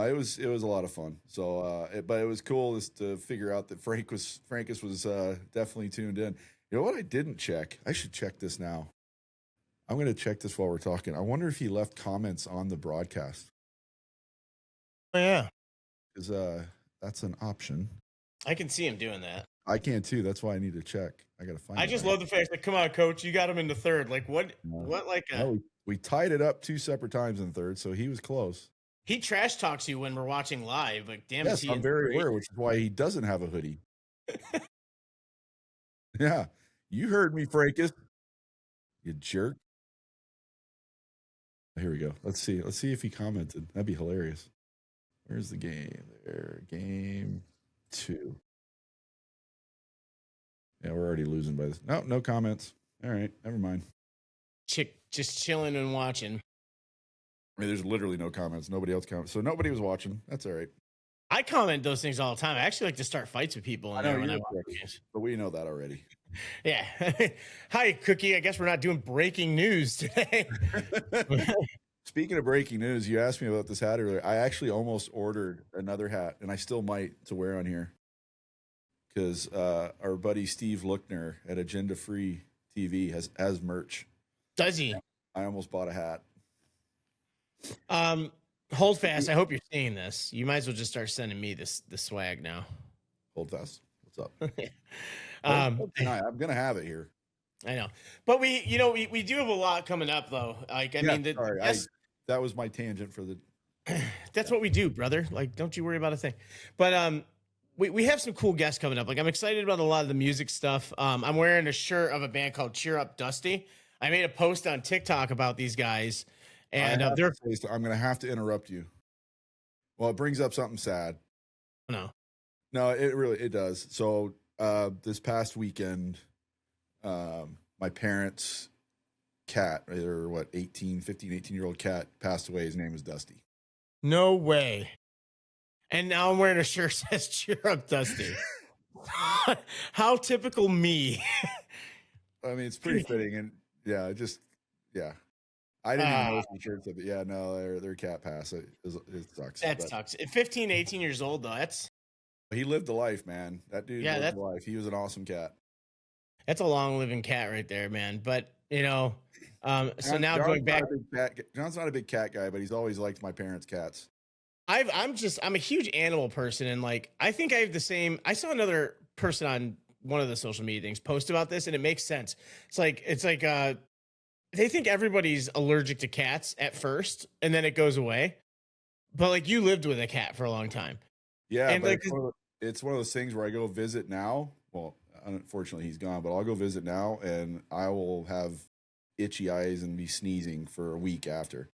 it was a lot of fun. So, but it was cool to figure out that Frankus was definitely tuned in. You know what? I didn't check. I should check this now. I'm going to check this while we're talking. I wonder if he left comments on the broadcast. Oh, yeah, because that's an option. I can see him doing that. I can too. That's why I need to check. I got to find. I just love the fact that, come on, coach, you got him in the third. Like, what? Like, we tied it up 2 separate times in the third, so he was close. He trash talks you when we're watching live. Like, damn, yes, I'm very aware, which is why he doesn't have a hoodie. Yeah, you heard me, Frankus. You jerk. Here we go. Let's see if he commented. That'd be hilarious. Where's the game? There, game 2. Yeah, we're already losing by this. No comments. All right, never mind. Just chilling and watching. I mean, there's literally no comments. Nobody else comments. So nobody was watching. That's all right. I comment those things all the time. I actually like to start fights with people. I know when I watch games. But we know that already. Yeah. Hi, Cookie. I guess we're not doing breaking news today. Speaking of breaking news, you asked me about this hat earlier. I actually almost ordered another hat, and I still might, to wear on here. Because our buddy Steve Lookner at Agenda Free TV has merch. Does he? I almost bought a hat. Hold fast. I hope you're seeing this. You might as well just start sending me the swag now. Hold fast. What's up? I'm gonna have it here. I know, but we do have a lot coming up though. Like, that was my tangent for the. That's what we do, brother. Like, don't you worry about a thing. But we have some cool guests coming up. Like, I'm excited about a lot of the music stuff. I'm wearing a shirt of a band called Cheer Up Dusty. I made a post on TikTok about these guys, and I'm going to have to interrupt you. Well, it brings up something sad. No, it does. So this past weekend, my parents' cat, or 18-year-old cat passed away. His name was Dusty. No way. And now I'm wearing a shirt that says Cheer Up Dusty. How typical me. I mean, it's pretty fitting. And I didn't even notice the shirt said, but yeah, no, their cat passed. It sucks. That sucks. At 15, 18 years old, though, he lived a life, man. That dude lived a life. He was an awesome cat. That's a long living cat right there, man. But, so now going back. John's not a big cat guy, but he's always liked my parents' cats. I'm a huge animal person, and like, I think I have the same. I saw another person on one of the social media things post about this, and it makes sense. It's like they think everybody's allergic to cats at first, and then it goes away. But like, you lived with a cat for a long time. Yeah, and but it's one of those things where I go visit now. Well, unfortunately he's gone, but I'll go visit now, and I will have itchy eyes and be sneezing for a week after.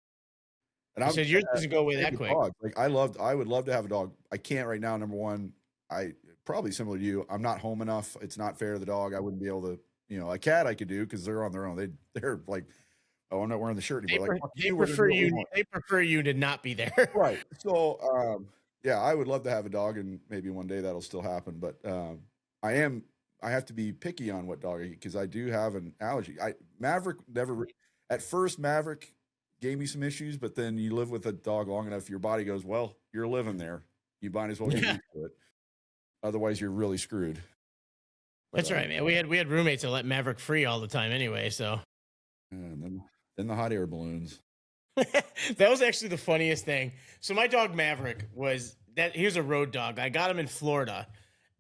And I said yours doesn't go away that quick. Dog. Like I would love to have a dog. I can't right now. Number one, I probably similar to you. I'm not home enough. It's not fair to the dog. I wouldn't be able to, you know, a cat I could do because they're on their own. They're like, oh, I'm not wearing the shirt anymore. They prefer you to not be there. Right. So yeah, I would love to have a dog, and maybe one day that'll still happen. But I have to be picky on what dog I eat because I do have an allergy. Maverick at first Maverick gave me some issues, but then you live with a dog long enough, your body goes, well, you're living there. You might as well get used to it. Otherwise, you're really screwed. That's right, man. We had roommates that let Maverick free all the time anyway. So, and then the hot air balloons. That was actually the funniest thing. So my dog Maverick he was a road dog. I got him in Florida,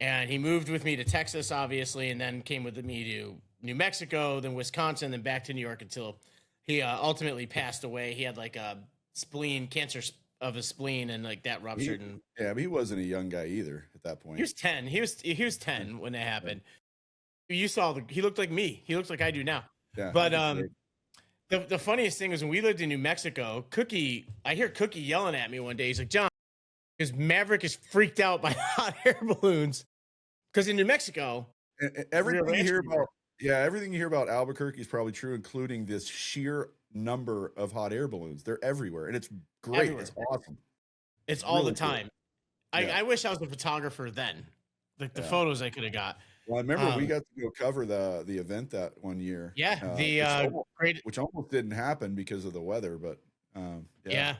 and he moved with me to Texas, obviously, and then came with me to New Mexico, then Wisconsin, then back to New York until he ultimately passed away. He had like a cancer of his spleen, and like that ruptured. But he wasn't a young guy either at that point. He was 10. He was 10 when that happened. You saw he looked like me. He looks like I do now. Yeah. But the funniest thing was when we lived in New Mexico, I hear Cookie yelling at me one day. He's like, John, because Maverick is freaked out by hot air balloons. Because in New Mexico, everything you hear about Albuquerque is probably true, including this sheer number of hot air balloons. They're everywhere, and it's great. Everywhere. It's awesome. It's all really the time. Cool. I wish I was a photographer then. Like the photos I could have got. Well, I remember we got to go cover the event that one year. Yeah, which almost didn't happen because of the weather, but yeah.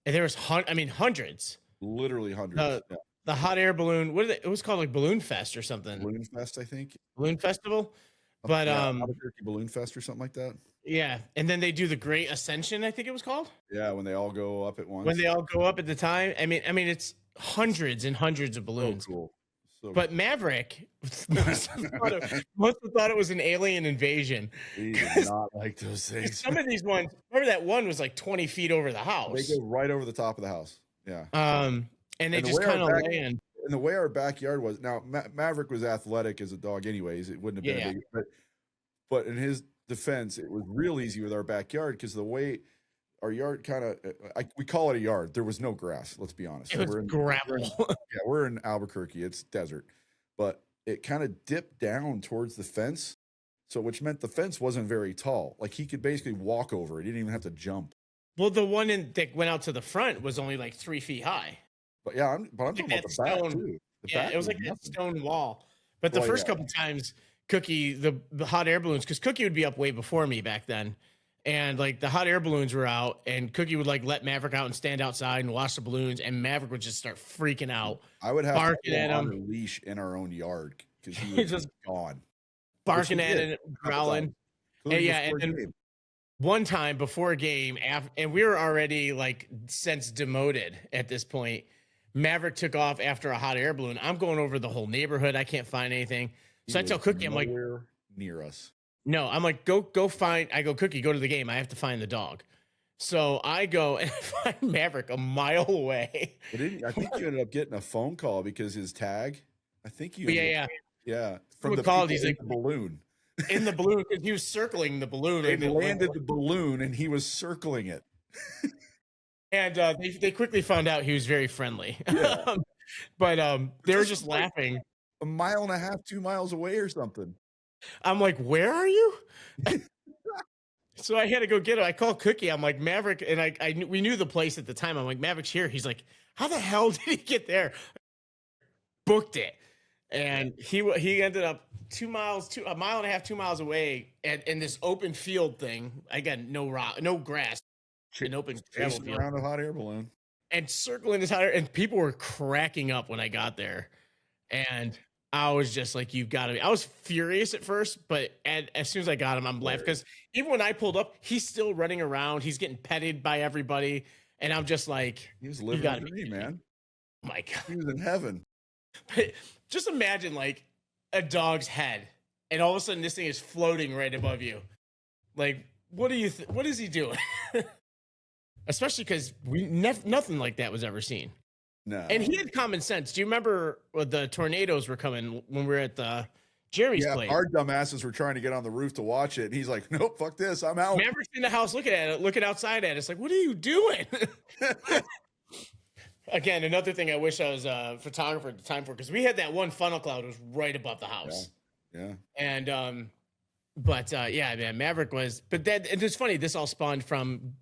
And there was hundreds. Literally hundreds. The hot air balloon. It was called like Balloon Fest or something. Balloon Fest, I think. Balloon Festival. But Albuquerque Balloon Fest or something like that. Yeah, and then they do the Great Ascension, I think it was called. Yeah, when they all go up at once. When they all go up at the time. I mean, it's hundreds and hundreds of balloons. So cool. But Maverick must have thought it was an alien invasion. He did not like those things. Some of these ones, remember that one was like 20 feet over the house. They go right over the top of the house. Yeah. And they just kind of land. And the way our backyard was, now Maverick was athletic as a dog anyways. It wouldn't have been big, but in his defense, it was real easy with our backyard because the way our yard kind of, we call it a yard. There was no grass. Let's be honest. It was gravel. We're in Albuquerque. It's desert, but it kind of dipped down towards the fence. So, which meant the fence wasn't very tall. Like he could basically walk over it. He didn't even have to jump. Well, the one that went out to the front was only like 3 feet high. But yeah, I'm talking about the back too. It was like that stone wall. But the first couple times, Cookie, the hot air balloons, because Cookie would be up way before me back then. And like the hot air balloons were out, and Cookie would like let Maverick out and stand outside and watch the balloons, and Maverick would just start freaking out. I would have to put him on a leash in our own yard because he was just gone, barking at it, growling. And then one time before a game, and we were already like since demoted at this point. Maverick took off after a hot air balloon. I'm going over the whole neighborhood. I can't find anything. So I tell Cookie, I'm like, near us. No, I'm like, go find. I go, Cookie, go to the game. I have to find the dog. So I go and I find Maverick a mile away. But I think you ended up getting a phone call because his tag. I think you. Yeah. From the call, he's like the balloon. In the balloon, because he was circling the balloon. They landed the balloon and he was circling it. And they quickly found out he was very friendly. Yeah. But they were just laughing. A mile and a half, 2 miles away or something. I'm like, where are you? So I had to go get him. I called Cookie. I'm like, Maverick, and we knew the place at the time. I'm like, Maverick's here. He's like, how the hell did he get there? Booked it. And he ended up a mile and a half, 2 miles away in this open field thing. Again, no grass. An open chasing around a hot air balloon and circling his hot air, and people were cracking up when I got there, and I was just like, "You've got to be!" I was furious at first, but as soon as I got him, I'm laughing because even when I pulled up, he's still running around. He's getting petted by everybody, and I'm just like, "He was living the dream, man." Oh my God, he was in heaven. But just imagine like a dog's head, and all of a sudden this thing is floating right above you. Like, what is he doing? Especially because nothing like that was ever seen. No. And he had common sense. Do you remember when the tornadoes were coming when we were at the Jeremy's Yeah, played. our dumbasses were trying to get on the roof to watch it, and he's like, "Nope, fuck this, I'm out." Maverick's in the house looking at it, looking outside at it. It's like, what are you doing? Again, another thing I wish I was a photographer at the time for, because we had that one funnel cloud was right above the house. Yeah. And yeah, man, Maverick was. But then it's funny. This all spawned from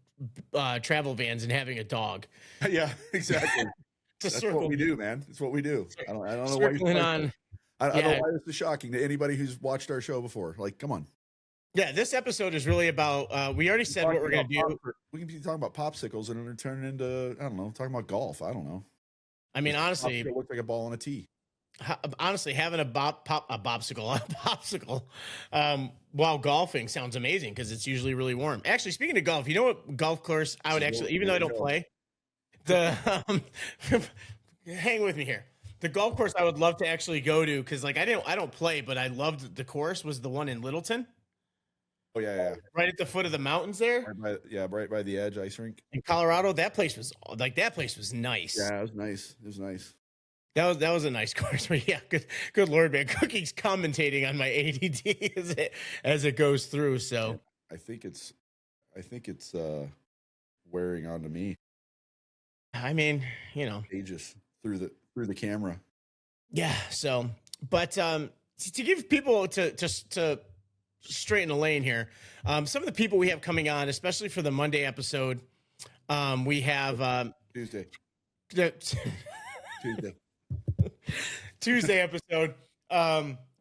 travel vans and having a dog. Yeah, exactly. That's what we do, man. It's what we do. I don't know why you're on. I don't know why this is shocking to anybody who's watched our show before. Like, come on. Yeah, this episode is really about. We already said what we're gonna do. We can be talking about popsicles and then turn it into, I don't know, talking about golf. I don't know. I mean, honestly, it looks like a ball on a tee. Honestly, having a popsicle while golfing sounds amazing because it's usually really warm. Actually, speaking of golf, you know what golf course I would actually, even though I don't play, hang with me here. The golf course I would love to actually go to, because like I don't play, but I loved the course, was the one in Littleton. Oh yeah. Right at the foot of the mountains there. Right by the Edge ice rink in Colorado. That place was nice. Yeah, it was nice. It was nice. That was a nice course. But yeah, good Lord, man. Cookie's commentating on my ADD as it goes through. So I think it's wearing onto me. I mean, you know, ages through the camera. Yeah. So, but to give people to straighten the lane here, some of the people we have coming on, especially for the Monday episode, we have Tuesday. Tuesday episode.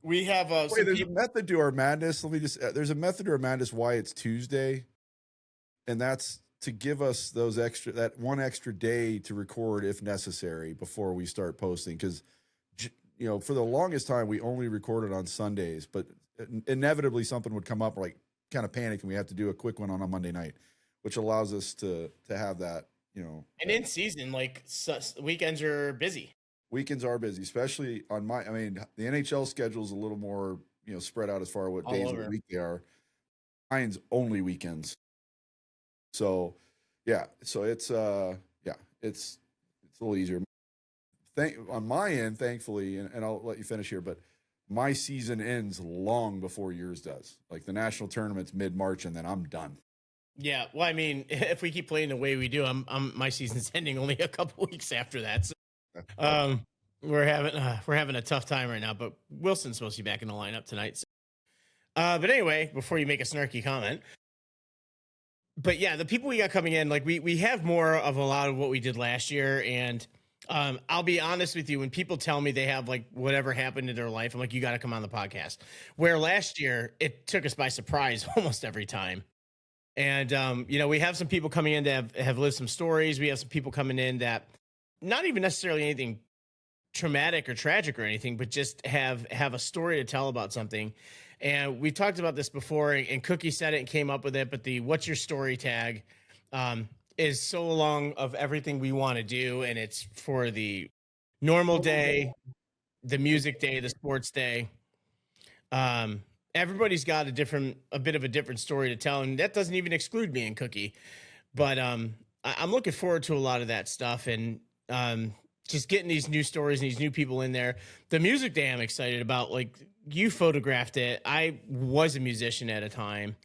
We have wait, there's a method to our madness. Let me just there's a method to our madness why it's Tuesday, and that's to give us that one extra day to record if necessary before we start posting, because you know, for the longest time we only recorded on Sundays, but inevitably something would come up, like kind of panic, and we have to do a quick one on a Monday night, which allows us to have that, you know. And in season, like weekends are busy. Weekends are busy, especially on the NHL schedule is a little more, you know, spread out as far as what days of the week they are. Mine's only weekends. So, yeah. So it's a little easier. On my end, thankfully, and I'll let you finish here, but my season ends long before yours does. Like the national tournament's mid-March, and then I'm done. Yeah. Well, I mean, if we keep playing the way we do, my season's ending only a couple weeks after that. So. We're having a tough time right now, but Wilson's supposed to be back in the lineup tonight. So. But anyway, before you make a snarky comment, but yeah, the people we got coming in, like we have more of a lot of what we did last year. And I'll be honest with you, when people tell me they have like whatever happened in their life, I'm like, you got to come on the podcast. Where last year it took us by surprise almost every time. And you know, we have some people coming in that have lived some stories. We have some people coming in that not even necessarily anything traumatic or tragic or anything, but just have a story to tell about something. And we talked about this before, and Cookie said it and came up with it, but the what's your story tag is so long of everything we want to do. And it's for the normal day, the music day, the sports day. Everybody's got a bit of a different story to tell. And that doesn't even exclude me and Cookie, but I'm looking forward to a lot of that stuff. And just getting these new stories and these new people in there. The music day I'm excited about. Like, you photographed it. I was a musician at a time,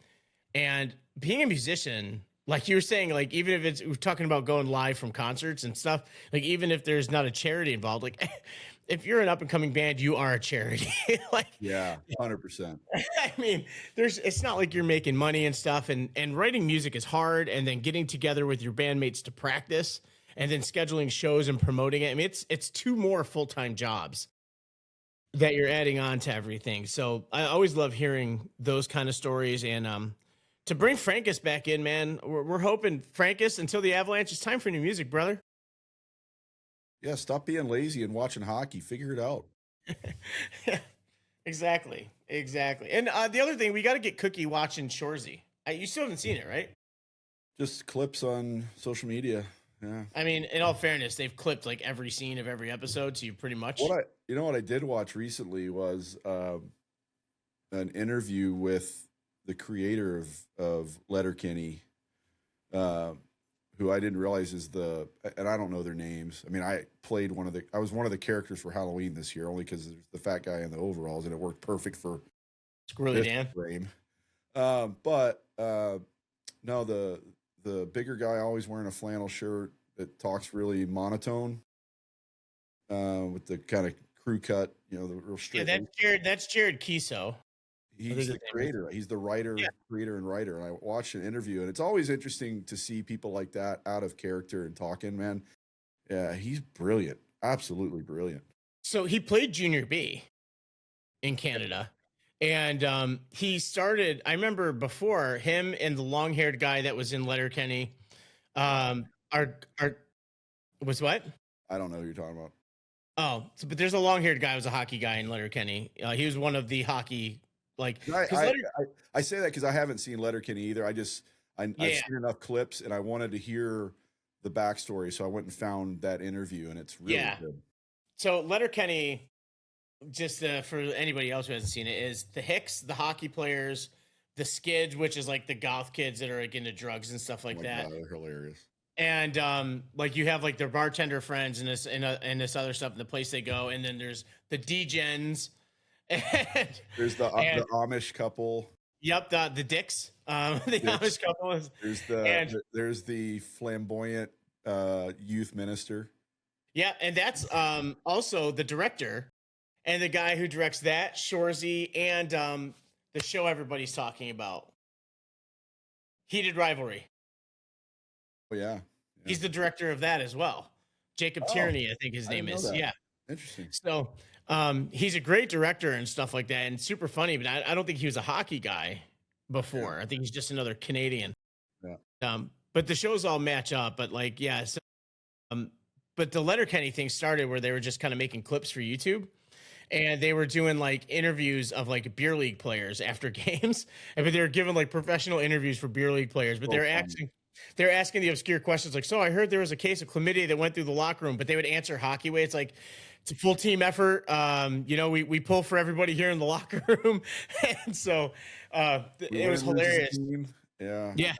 and being a musician, like you were saying, like even if we're talking about going live from concerts and stuff, like even if there's not a charity involved, like if you're an up and coming band, you are a charity. Like, yeah, 100%. I mean, it's not like you're making money and stuff, and writing music is hard, and then getting together with your bandmates to practice, and then scheduling shows and promoting it. I mean, it's two more full-time jobs that you're adding on to everything. So I always love hearing those kind of stories. And to bring Frankus back in, man, we're hoping, Frankus, until the Avalanche, it's time for new music, brother. Yeah, stop being lazy and watching hockey. Figure it out. Yeah, exactly. And the other thing, we got to get Cookie watching Shoresy. You still haven't seen it, right? Just clips on social media. Yeah. I mean, in all fairness, they've clipped like every scene of every episode, so you pretty much. What I did watch recently was an interview with the creator of Letterkenny, who I didn't realize is and I don't know their names. I mean, I was one of the characters for Halloween this year, only because there's the fat guy in the overalls, and it worked perfect for Squirrely Dan frame. No, the bigger guy always wearing a flannel shirt that talks really monotone, with the kind of crew cut, the real straight. Yeah, that's Jared Kiso. He's the creator. He's the writer, creator, and writer. And I watched an interview, and it's always interesting to see people like that out of character and talking, man. Yeah, he's brilliant. Absolutely brilliant. So he played Junior B in Canada. And he started, I remember before him and the long-haired guy that was in Letterkenny, was what? I don't know who you're talking about. Oh, but there's a long-haired guy who was a hockey guy in Letterkenny. He was one of the hockey, I say that because I haven't seen Letterkenny either. I've seen enough clips, and I wanted to hear the backstory, so I went and found that interview, and it's really good. So Letterkenny, just for anybody else who hasn't seen it, is the Hicks, the hockey players, the Skids, which is like the goth kids that are like into drugs and stuff like that. God, they're hilarious. And you have like their bartender friends and this other stuff in the place they go, and then there's the D-gens, and there's the Amish couple. Yep, the Dicks, the Amish couple. There's the flamboyant youth minister. Yeah, and that's also the director and the guy who directs that, Shoresy, and the show everybody's talking about, Heated Rivalry. Oh, yeah. He's the director of that as well. Jacob Tierney, I think his name is. Yeah. Interesting. So he's a great director and stuff like that, and super funny, but I don't think he was a hockey guy before. Yeah. I think he's just another Canadian. Yeah. But the shows all match up. But but the Letterkenny thing started where they were just kind of making clips for YouTube. And they were doing like interviews of like beer league players after games. But they were giving like professional interviews for beer league players. But they're asking the obscure questions like, so I heard there was a case of chlamydia that went through the locker room, but they would answer hockey way. It's like, it's a full team effort. We pull for everybody here in the locker room. And so it was hilarious. Yeah. Yeah.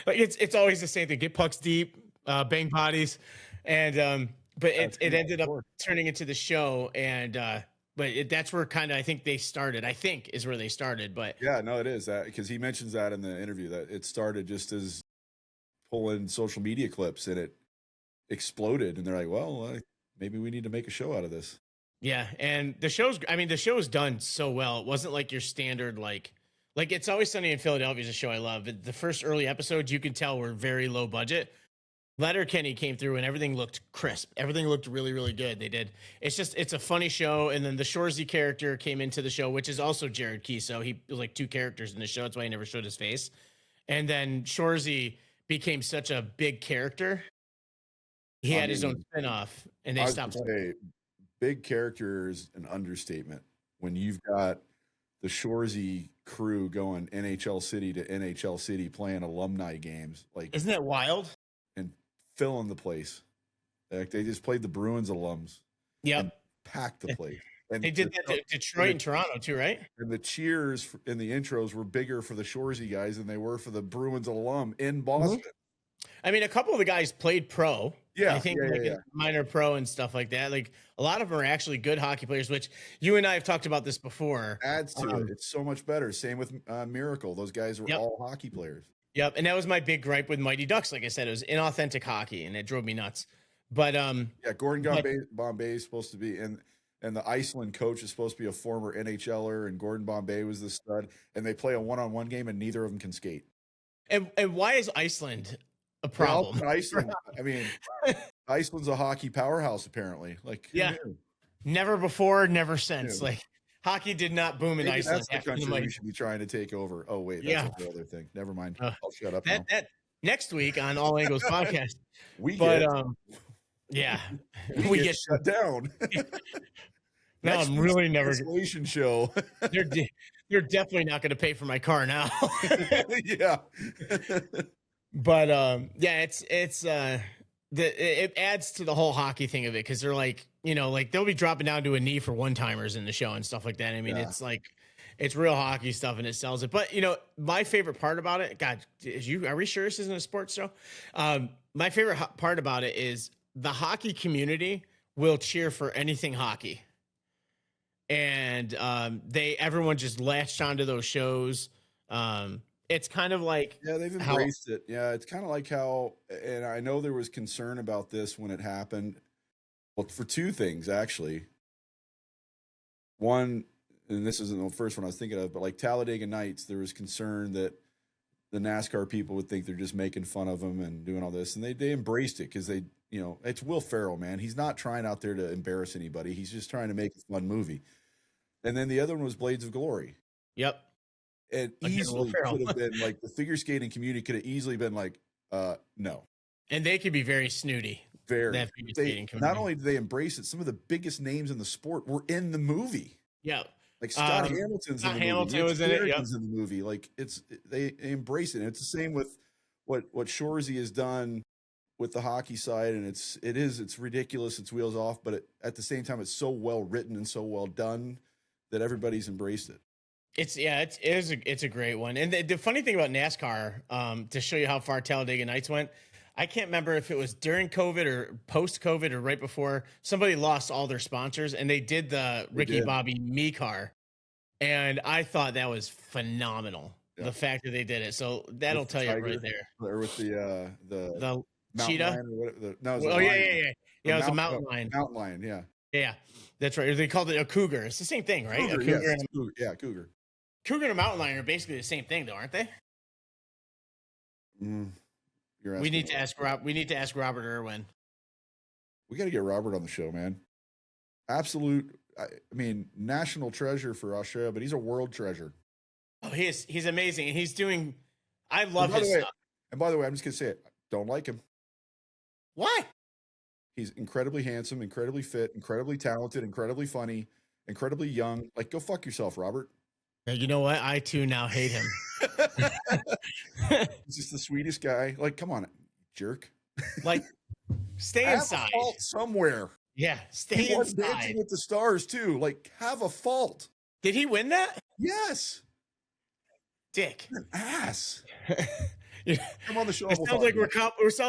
Like it's always the same thing. Get pucks deep, bang bodies. And but it ended up turning into the show, and that's where kind of I think they started. I think is where they started. But yeah, no, it is that because he mentions that in the interview that it started just as pulling social media clips, and it exploded. And they're like, well, maybe we need to make a show out of this. Yeah, and the show's done so well. It wasn't like your standard like It's Always Sunny in Philadelphia is a show I love. The first early episodes you could tell were very low budget. Letterkenny came through and everything looked crisp. Everything looked really, really good. They did. It's a funny show. And then the Shoresy character came into the show, which is also Jared Kiso. He was like two characters in the show. That's why he never showed his face. And then Shoresy became such a big character. He had his own spinoff, and they stopped. Big character is an understatement. When you've got the Shoresy crew going NHL city to NHL city playing alumni games, isn't that wild? And filling the place. Like they just played the Bruins alums. Yep. Packed the place. And they did that to Detroit and Toronto too, right? And the cheers in the intros were bigger for the Shoresy guys than they were for the Bruins alum in Boston. Mm-hmm. I mean, a couple of the guys played pro. Yeah. I think minor pro and stuff like that. Like a lot of them are actually good hockey players, which you and I have talked about this before. Adds to it. It's so much better. Same with Miracle. Those guys were all hockey players. Yep. And that was my big gripe with Mighty Ducks. Like I said, it was inauthentic hockey and it drove me nuts. But Gordon Bombay is supposed to be and the Iceland coach is supposed to be a former NHLer, and Gordon Bombay was the stud, and they play a one-on-one game and neither of them can skate. And why is Iceland a problem? Well, Iceland, I mean, Iceland's a hockey powerhouse apparently. Never before, never since. Like hockey did not boom in Iceland. That's the country we should be trying to take over. Oh wait, that's the other thing. Never mind. I'll shut up. That next week on All Angles Podcast. we get shut down. No, I'm really never isolation show. You're definitely not going to pay for my car now. Yeah. But it adds to the whole hockey thing of it, because they're like, like they'll be dropping down to a knee for one timers in the show and stuff like that. I mean, Yeah. it's like it's real hockey stuff and it sells it. But my favorite part about it, God, are we sure this isn't a sports show? My favorite part about it is the hockey community will cheer for anything hockey, and everyone just latched onto those shows. It's kind of like, yeah, they've embraced it. Yeah, it's kind of like how, and I know there was concern about this when it happened. Well, for two things actually. One, and this isn't the first one I was thinking of, but like Talladega Nights, there was concern that the NASCAR people would think they're just making fun of them and doing all this, and they embraced it because it's Will Ferrell, man. He's not trying out there to embarrass anybody. He's just trying to make a fun movie. And then the other one was Blades of Glory. Yep. And easily could have been like the figure skating community could have easily been like, no. And they could be very snooty. Very. Not only do they embrace it, some of the biggest names in the sport were in the movie. Yeah. Like Scott Hamilton's in the movie. Hamilton was in it. Yep. In the movie. Like they embrace it. And it's the same with what Shoresy has done with the hockey side. And it's ridiculous. It's wheels off, but at the same time, it's so well written and so well done that everybody's embraced it. It's a great one. And the funny thing about NASCAR, to show you how far Talladega Nights went, I can't remember if it was during COVID or post COVID or right before, somebody lost all their sponsors and they did the Ricky Bobby Me car. And I thought that was phenomenal. Yeah. The fact that they did it. So that'll tell you right there. Or with the cheetah. It was a mountain lion. Mountain lion. Yeah. Yeah. That's right. They called it a cougar. It's the same thing, right? Cougar, a cougar yes, cougar. Cougar and a mountain lion are basically the same thing, though, aren't they? We need to ask Robert Irwin. We got to get Robert on the show, man. Absolute. I mean, national treasure for Australia, but he's a world treasure. Oh, he's amazing, and he's doing. I love his stuff. And by the way, I'm just gonna say it. Don't like him. Why? He's incredibly handsome, incredibly fit, incredibly talented, incredibly funny, incredibly young. Like, go fuck yourself, Robert. You know what? I too now hate him. He's just the sweetest guy. Like, come on, jerk. Like, stay inside. Have a fault somewhere. Yeah, stay inside. Dancing with the Stars too. Like, have a fault. Did he win that? Yes. Dick. You're an ass. Yeah. Come on the show. It sounds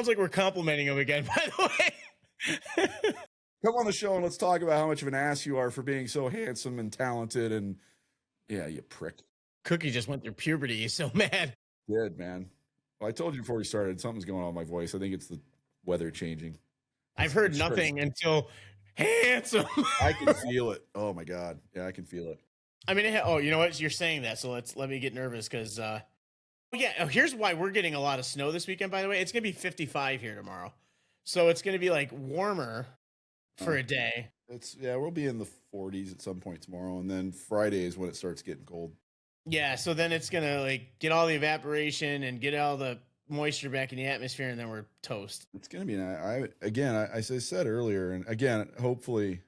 like we're complimenting him again, by the way. Come on the show and let's talk about how much of an ass you are for being so handsome and talented. And yeah, you prick. Cookie just went through puberty. He's so mad. Did, man. Well, I told you before we started, something's going on with my voice. I think it's the weather changing. I've heard nothing until handsome. I can feel it. Oh my God. Yeah, I can feel it. I mean, you know what? You're saying that, so let me get nervous because, here's why we're getting a lot of snow this weekend. By the way, it's gonna be 55 here tomorrow, so it's gonna be like warmer for a day. We'll be in the 40s at some point tomorrow, and then Friday is when it starts getting cold. Yeah, so then it's gonna like get all the evaporation and get all the moisture back in the atmosphere, and then we're toast. It's gonna be as I said earlier, and again, hopefully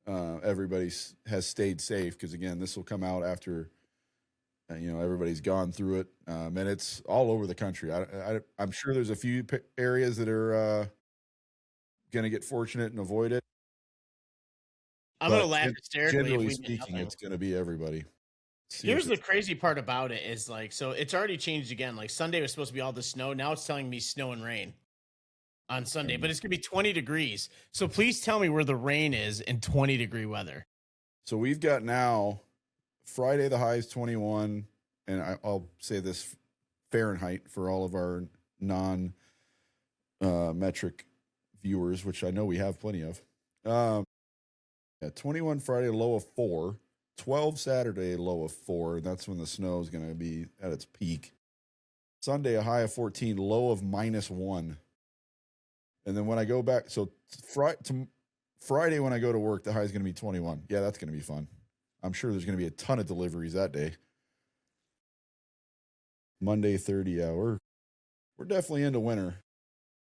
everybody has stayed safe, because again, this will come out after everybody's gone through it, and it's all over the country. I'm sure there's a few areas that are gonna get fortunate and avoid it. I'm gonna laugh hysterically. Generally speaking, it's gonna be everybody. Here's the crazy part about it is like, so it's already changed again. Like Sunday was supposed to be all the snow. Now it's telling me snow and rain on Sunday, but it's going to be 20 degrees. So please tell me where the rain is in 20-degree weather. So we've got now Friday, the high is 21. And I'll say this Fahrenheit for all of our non-metric viewers, which I know we have plenty of. 21 Friday, low of 4. 12 Saturday, low of 4. That's when the snow is going to be at its peak. Sunday, a high of 14, low of -1. And then when I go back, so Friday when I go to work, the high is going to be 21. Yeah, that's going to be fun. I'm sure there's going to be a ton of deliveries that day. Monday, 30. Yeah, we're definitely into winter.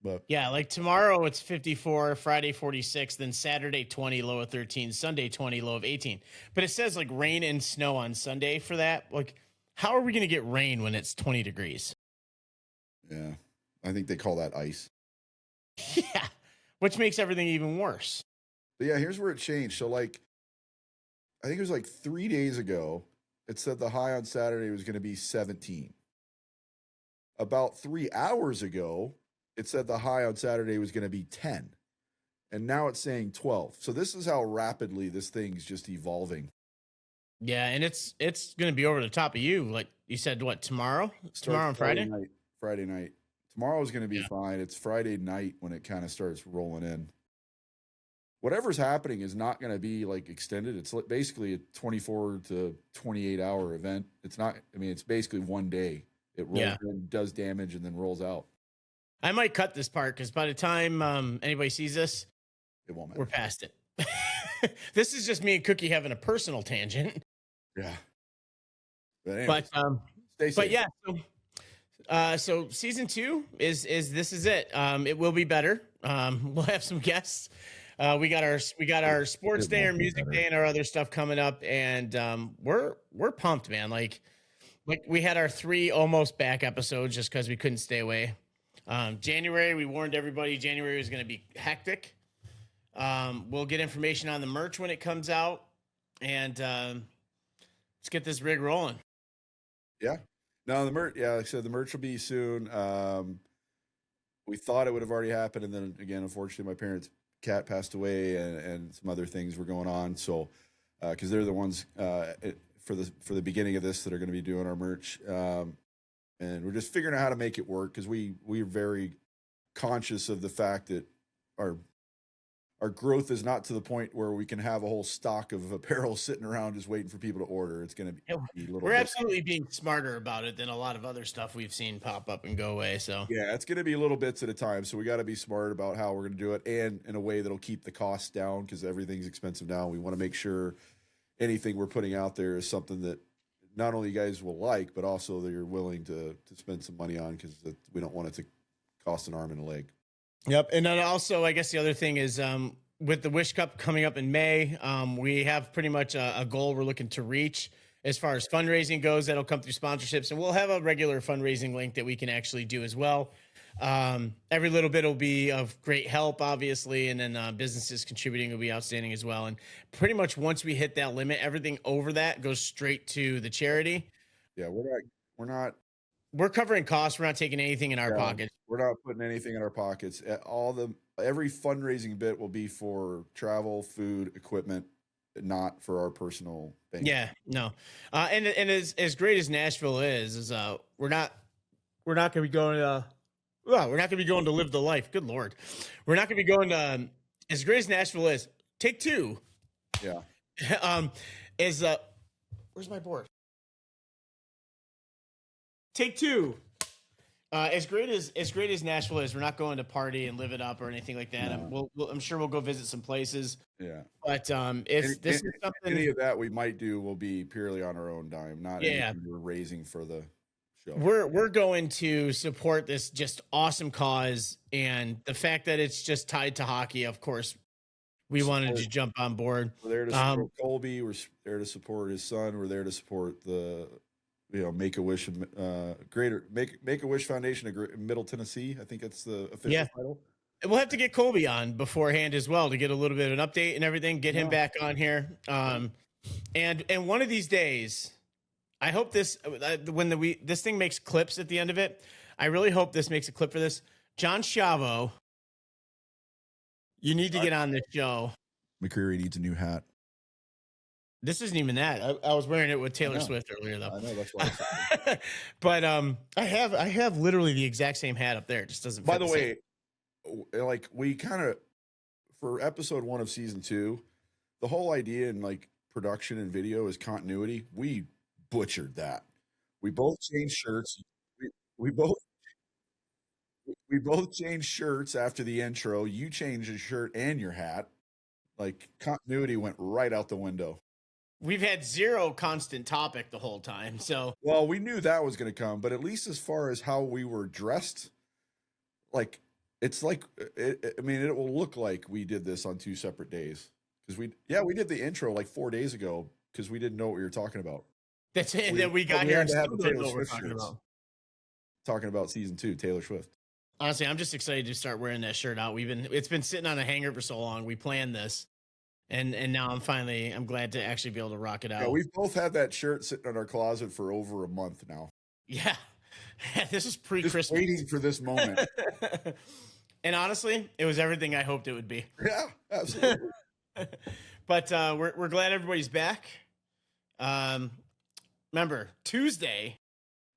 But yeah, like tomorrow it's 54, Friday 46, then Saturday 20, low of 13, Sunday 20, low of 18. But it says like rain and snow on Sunday for that. Like, how are we going to get rain when it's 20 degrees? Yeah, I think they call that ice. Yeah, which makes everything even worse. But yeah, here's where it changed. So like, I think it was like 3 days ago, it said the high on Saturday was going to be 17. About 3 hours ago, it said the high on Saturday was going to be 10. And now it's saying 12. So this is how rapidly this thing's just evolving. Yeah, and it's going to be over the top of you. Like you said, what, tomorrow? Tomorrow and Friday? Friday night. Tomorrow is going to be fine. It's Friday night when it kind of starts rolling in. Whatever's happening is not going to be like extended. It's basically a 24 to 28 hour event. It's not, I mean, it's basically one day. It rolls in, does damage, and then rolls out. I might cut this part because by the time anybody sees this, it won't matter. We're past it. This is just me and Cookie having a personal tangent. Yeah. But anyways, stay safe. But yeah, so season 2 is this is it. It will be better. We'll have some guests. We got our sports day, our music day, and our other stuff coming up, and we're pumped, man. Like we had our 3 almost back episodes just because we couldn't stay away. January, we warned everybody January was going to be hectic. We'll get information on the merch when it comes out, and let's get this rig rolling. Yeah. No, the merch. Yeah, like I said, the merch will be soon. We thought it would have already happened, and then again, unfortunately, my parents' cat passed away, and some other things were going on. So, because they're the ones for the beginning of this that are going to be doing our merch, and we're just figuring out how to make it work because we're very conscious of the fact that our growth is not to the point where we can have a whole stock of apparel sitting around just waiting for people to order. It's going to be a little. We're absolutely being smarter about it than a lot of other stuff we've seen pop up and go away. So yeah, it's going to be little bits at a time. So we got to be smart about how we're going to do it, and in a way that'll keep the costs down because everything's expensive now. We want to make sure anything we're putting out there is something that not only you guys will like, but also that you're willing to spend some money on because we don't want it to cost an arm and a leg. Yep. And then also, I guess the other thing is with the Wish Cup coming up in May, we have pretty much a goal we're looking to reach as far as fundraising goes. That'll come through sponsorships, and we'll have a regular fundraising link that we can actually do as well. Every little bit will be of great help, obviously, and then businesses contributing will be outstanding as well. And pretty much once we hit that limit, everything over that goes straight to the charity. Yeah, we're covering costs. We're not taking anything in our pockets. We're not putting anything in our pockets. Every fundraising bit will be for travel, food, equipment, not for our personal bank. Yeah, no. And as great as Nashville is we're not going to be going to we're not going to be going to live the life. Good Lord. We're not going to be going to as great as Nashville is. Take 2. Yeah. Where's my board? Take 2. As great as Nashville is, we're not going to party and live it up or anything like that. No. I'm sure we'll go visit some places. Yeah, but if this is something, any of that we might do will be purely on our own dime, not anything we're raising for the show. We're going to support this just awesome cause, and the fact that it's just tied to hockey, of course, we wanted to jump on board. We're there to support Colby. We're there to support his son. We're there to support the. Make-A-Wish, Make-A-Wish Foundation of Middle Tennessee. I think that's the official title. We'll have to get Colby on beforehand as well to get a little bit of an update and everything. Get him back on here. And one of these days, I hope this when this thing makes clips at the end of it. I really hope this makes a clip for this. John Chavo, you need to get on this show. McCreary needs a new hat. This isn't even that. I was wearing it with Taylor Swift earlier, though. I know that's why. But I have literally the exact same hat up there. It just doesn't. By the way, like we kind of for episode 1 of season 2, the whole idea in like production and video is continuity. We butchered that. We both changed shirts. We both changed shirts after the intro. You changed your shirt and your hat. Like continuity went right out the window. We've had 0 constant topic the whole time. So, well, we knew that was going to come, but at least as far as how we were dressed, like it's like, it will look like we did this on 2 separate days because we did the intro like 4 days ago because we didn't know what we were talking about. That's it. And then we got here and still didn't know what we're talking about. Talking about season 2, Taylor Swift. Honestly, I'm just excited to start wearing that shirt out. It's been sitting on a hanger for so long. We planned this, and now I'm glad to actually be able to rock it Yeah, out. we've both had that shirt sitting in our closet for over a month now. Yeah. This is pre-Christmas. Just waiting for this moment. And honestly, it was everything I hoped it would be. Yeah, absolutely. But we're glad everybody's back. Remember, Tuesday.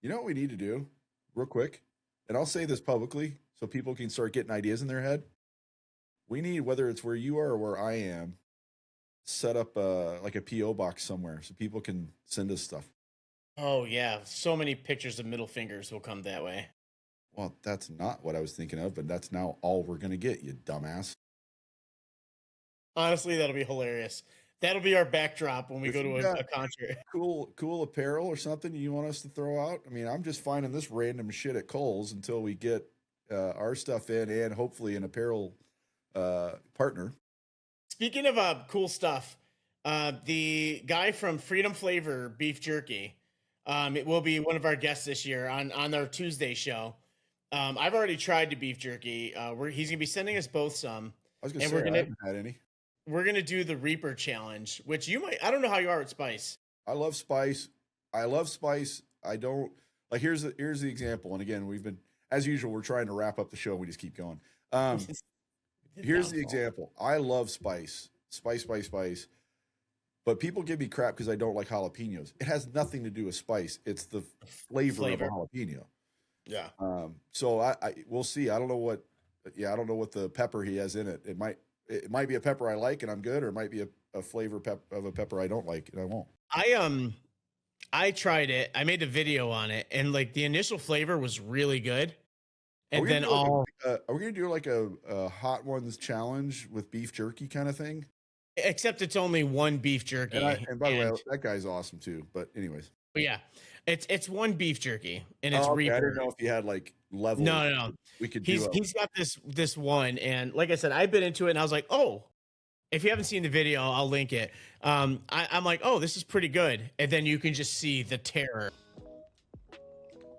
You know what we need to do real quick? And I'll say this publicly so people can start getting ideas in their head. We need, whether it's where you are or where I am, set up like a P.O. box somewhere so people can send us stuff. Oh, yeah. So many pictures of middle fingers will come that way. Well, that's not what I was thinking of, but that's now all we're going to get, you dumbass. Honestly, that'll be hilarious. That'll be our backdrop when we go to a concert. Cool apparel or something you want us to throw out? I mean, I'm just finding this random shit at Kohl's until we get our stuff in and hopefully an apparel partner. Speaking of cool stuff, the guy from Freedom Flavor Beef Jerky, it will be one of our guests this year on our Tuesday show. I've already tried the beef jerky. He's gonna be sending us both some. I was gonna say I haven't had any. We're gonna do the Reaper challenge, which you might. I don't know how you are with spice. I love spice. I don't like. Here's the example. And again, we've been, as usual, we're trying to wrap up the show. We just keep going. Here's the example. I love spice. But people give me crap because I don't like jalapenos. It has nothing to do with spice. It's the flavor. Of a jalapeno. Yeah. So I we'll see. I don't know what. Yeah, I don't know what the pepper he has in it. It might be a pepper I like and I'm good, or it might be a flavor of a pepper I don't like and I won't. I tried it. I made a video on it, and like the initial flavor was really good. And then are we gonna do like a hot ones challenge with beef jerky kind of thing? Except it's only one beef jerky. And by the way, that guy's awesome too. But anyways, yeah, it's one beef jerky, and it's okay. Reaper. I didn't know if you had like levels. No. We could. He's got this one, and like I said, I bit into it, and I was like, oh. If you haven't seen the video, I'll link it. I'm like, oh, this is pretty good, and then you can just see the terror.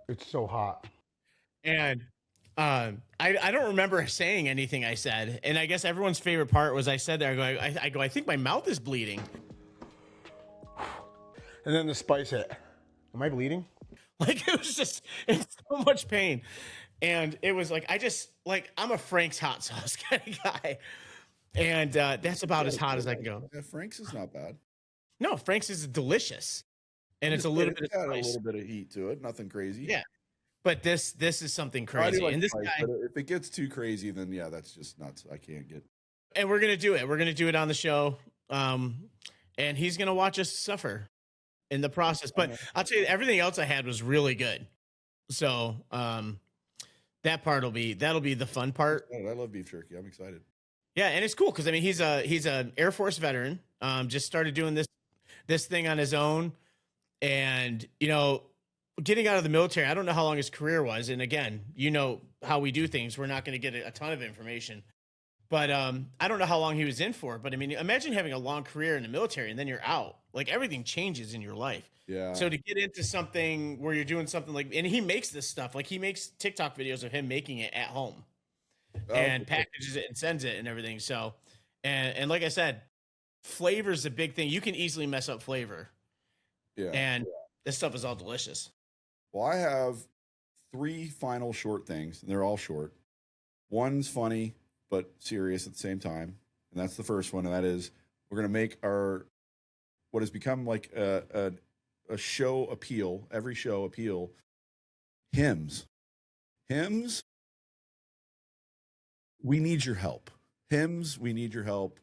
It's so hot. And I don't remember saying anything I said, and I guess everyone's favorite part was I said there, I think my mouth is bleeding. And then the spice hit. Am I bleeding? Like it was just in so much pain, and it was like I'm a Frank's hot sauce kind of guy. And that's about as hot as I can go. Yeah, Frank's is not bad. No, Frank's is delicious, and it's a little bit of spice. A little bit of heat to it, nothing crazy. Yeah, but this is something crazy. Like and this spice, guy, if it gets too crazy, then yeah, that's just nuts. I can't get. And we're gonna do it. We're gonna do it on the show, and he's gonna watch us suffer in the process. But I'll tell you, everything else I had was really good. So that part that'll be the fun part. I love beef jerky. I'm excited. Yeah, and it's cool because I mean he's an Air Force veteran. Just started doing this thing on his own, and getting out of the military. I don't know how long his career was, and again, how we do things. We're not going to get a ton of information, but I don't know how long he was in for. But I mean, imagine having a long career in the military and then you're out. Like everything changes in your life. Yeah. So to get into something where you're doing something like, and he makes this stuff, like he makes TikTok videos of him making it at home. And packages it and sends it and everything. So, and like I said, flavor is a big thing. You can easily mess up flavor. Yeah. And this stuff is all delicious. Well, I have 3 final short things, and they're all short. One's funny but serious at the same time, and that's the first one. And that is, we're gonna make what has become like a show appeal, every show appeal, hymns. We need your help. Hymns, we need your help.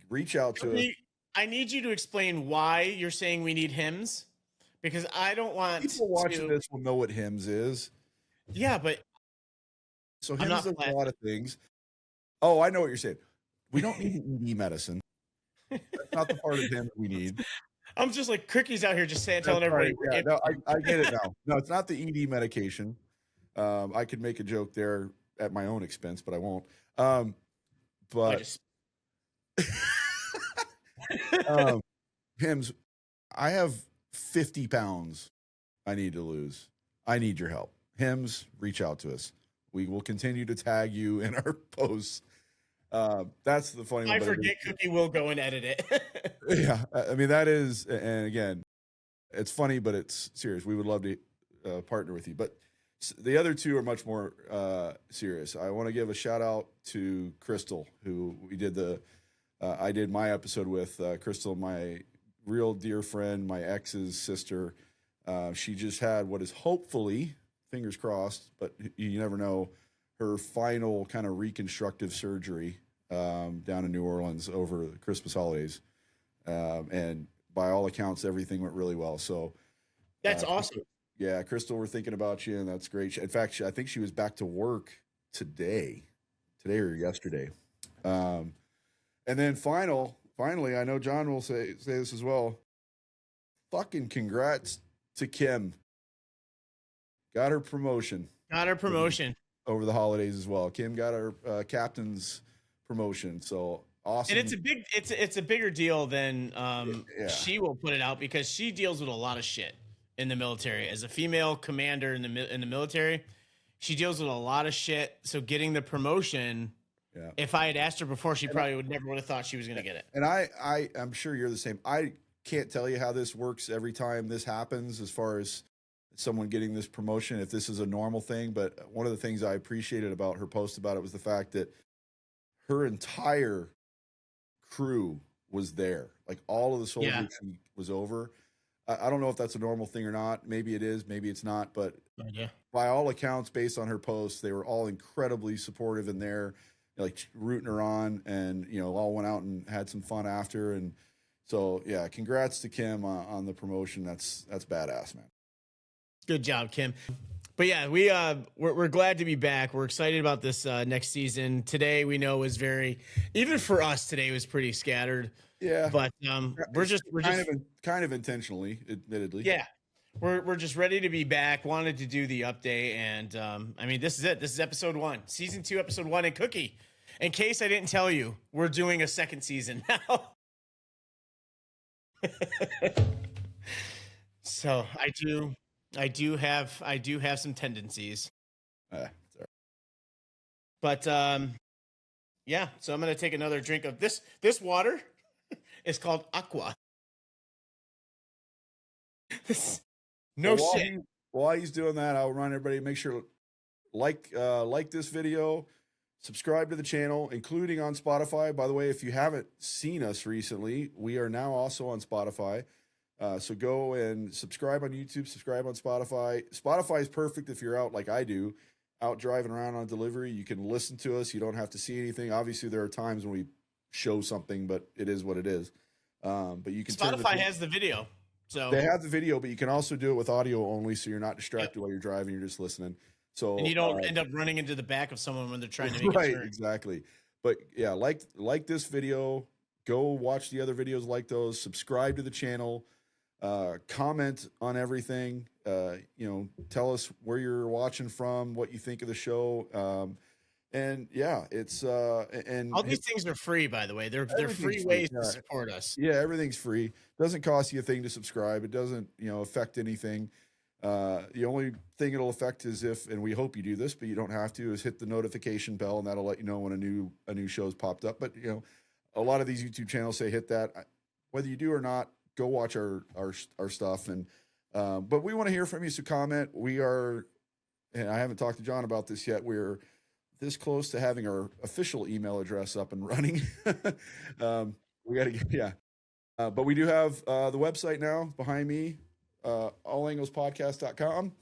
Reach out to us. I need you to explain why you're saying we need hymns, because I don't want people watching this will know what hymns is. Yeah, but so hymns is a lot of things. Oh, I know what you're saying. We don't need ED medicine. That's not the part of hymns we need. I'm just like cookies out here, just telling everybody. Right. Yeah, no, I get it now. No, it's not the ED medication. I could make a joke there at my own expense, but I won't. Hymns, I have 50 pounds I need to lose. I need your help. Hims, reach out to us. We will continue to tag you in our posts. That's the funny one. I forget Cookie will go and edit it. Yeah, I mean, that is, and again, it's funny, but it's serious. We would love to partner with you. But the other two are much more serious. I want to give a shout out to Crystal, who we did I did my episode with. Crystal, my real dear friend, my ex's sister. She just had what is hopefully, fingers crossed, but you never know, her final kind of reconstructive surgery down in New Orleans over the Christmas holidays. And by all accounts, everything went really well. So that's awesome. Yeah, Crystal, we're thinking about you, and that's great. In fact, I think she was back to work today or yesterday. And then finally, I know John will say this as well. Fucking congrats to Kim. Got her promotion. Over the holidays as well. Kim got her captain's promotion. So awesome. And it's a bigger deal than she will put it out, because she deals with a lot of shit in the military. As a female commander in the military, she deals with a lot of shit. So getting the promotion, if I had asked her before, she probably would have thought she was going to get it. And I'm sure you're the same. I can't tell you how this works every time this happens, as far as someone getting this promotion, if this is a normal thing. But one of the things I appreciated about her post about it was the fact that her entire crew was there. Like, all of the soldiers was over. I don't know if that's a normal thing or not. Maybe it is, maybe it's not. But by all accounts, based on her posts, they were all incredibly supportive in there, like rooting her on, and all went out and had some fun after. And so yeah, congrats to Kim on the promotion. That's badass, man. Good job, Kim. But yeah, we're glad to be back. We're excited about this next season. Today, we know, was even for us today, was pretty scattered. Yeah, but we're just kind of intentionally, admittedly. Yeah, we're just ready to be back. Wanted to do the update, and I mean, this is it. This is episode 1, season 2, episode 1. And Cookie, in case I didn't tell you, we're doing a second season now. So I do have some tendencies. Sorry. But yeah, so I'm gonna take another drink of this. This water is called Aqua. Shit. While he's doing that, I'll remind everybody, make sure like this video, subscribe to the channel, including on Spotify. By the way, if you haven't seen us recently, we are now also on Spotify. So go and subscribe on YouTube, subscribe on Spotify. Spotify is perfect if you're out like I do, out driving around on delivery. You can listen to us. You don't have to see anything. Obviously, there are times when we show something, but it is what it is. But you can. Spotify has the video. So they have the video, but you can also do it with audio only, so you're not distracted while you're driving. You're just listening. So and you don't end up running into the back of someone when they're trying to make right, a turn. Exactly. But yeah, like this video. Go watch the other videos like those. Subscribe to the channel. Comment on everything. Tell us where you're watching from, what you think of the show. And yeah, it's and all these things are free, by the way. They're free ways to support us. Yeah, everything's free. Doesn't cost you a thing to subscribe. It doesn't, affect anything. The only thing it'll affect is and we hope you do this, but you don't have to, is hit the notification bell, and that'll let you know when a new show's popped up. But a lot of these YouTube channels say hit that. Whether you do or not, go watch our stuff. And but we want to hear from you, so comment. We are, and I haven't talked to John about this yet, we're this close to having our official email address up and running. We got to but we do have the website now behind me, allanglspodcast.com.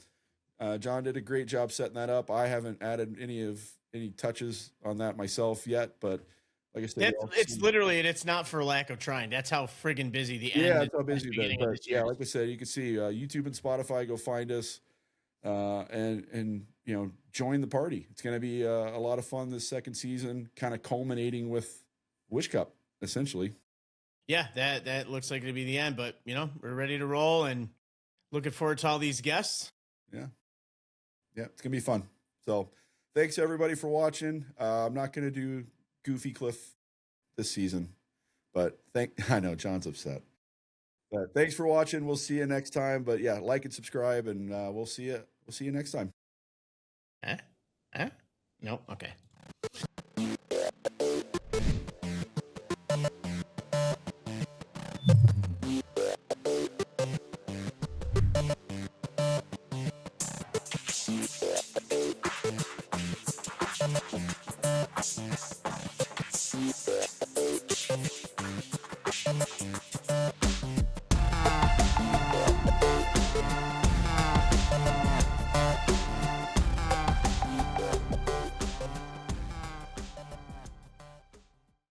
John did a great job setting that up. I haven't added any touches on that myself yet, but like I said, it's not for lack of trying. That's how friggin' busy the end. Yeah, that's how busy we've been. But yeah, like I said, you can see YouTube and Spotify. Go find us, and join the party. It's going to be a lot of fun this second season, kind of culminating with Wish Cup, essentially. Yeah, that looks like it'll be the end. But we're ready to roll and looking forward to all these guests. Yeah, it's gonna be fun. So thanks everybody for watching. I'm not going to do Goofy Cliff this season, but I know John's upset, but thanks for watching. We'll see you next time. But yeah, like and subscribe, and we'll see you next time. Huh? Nope. Okay.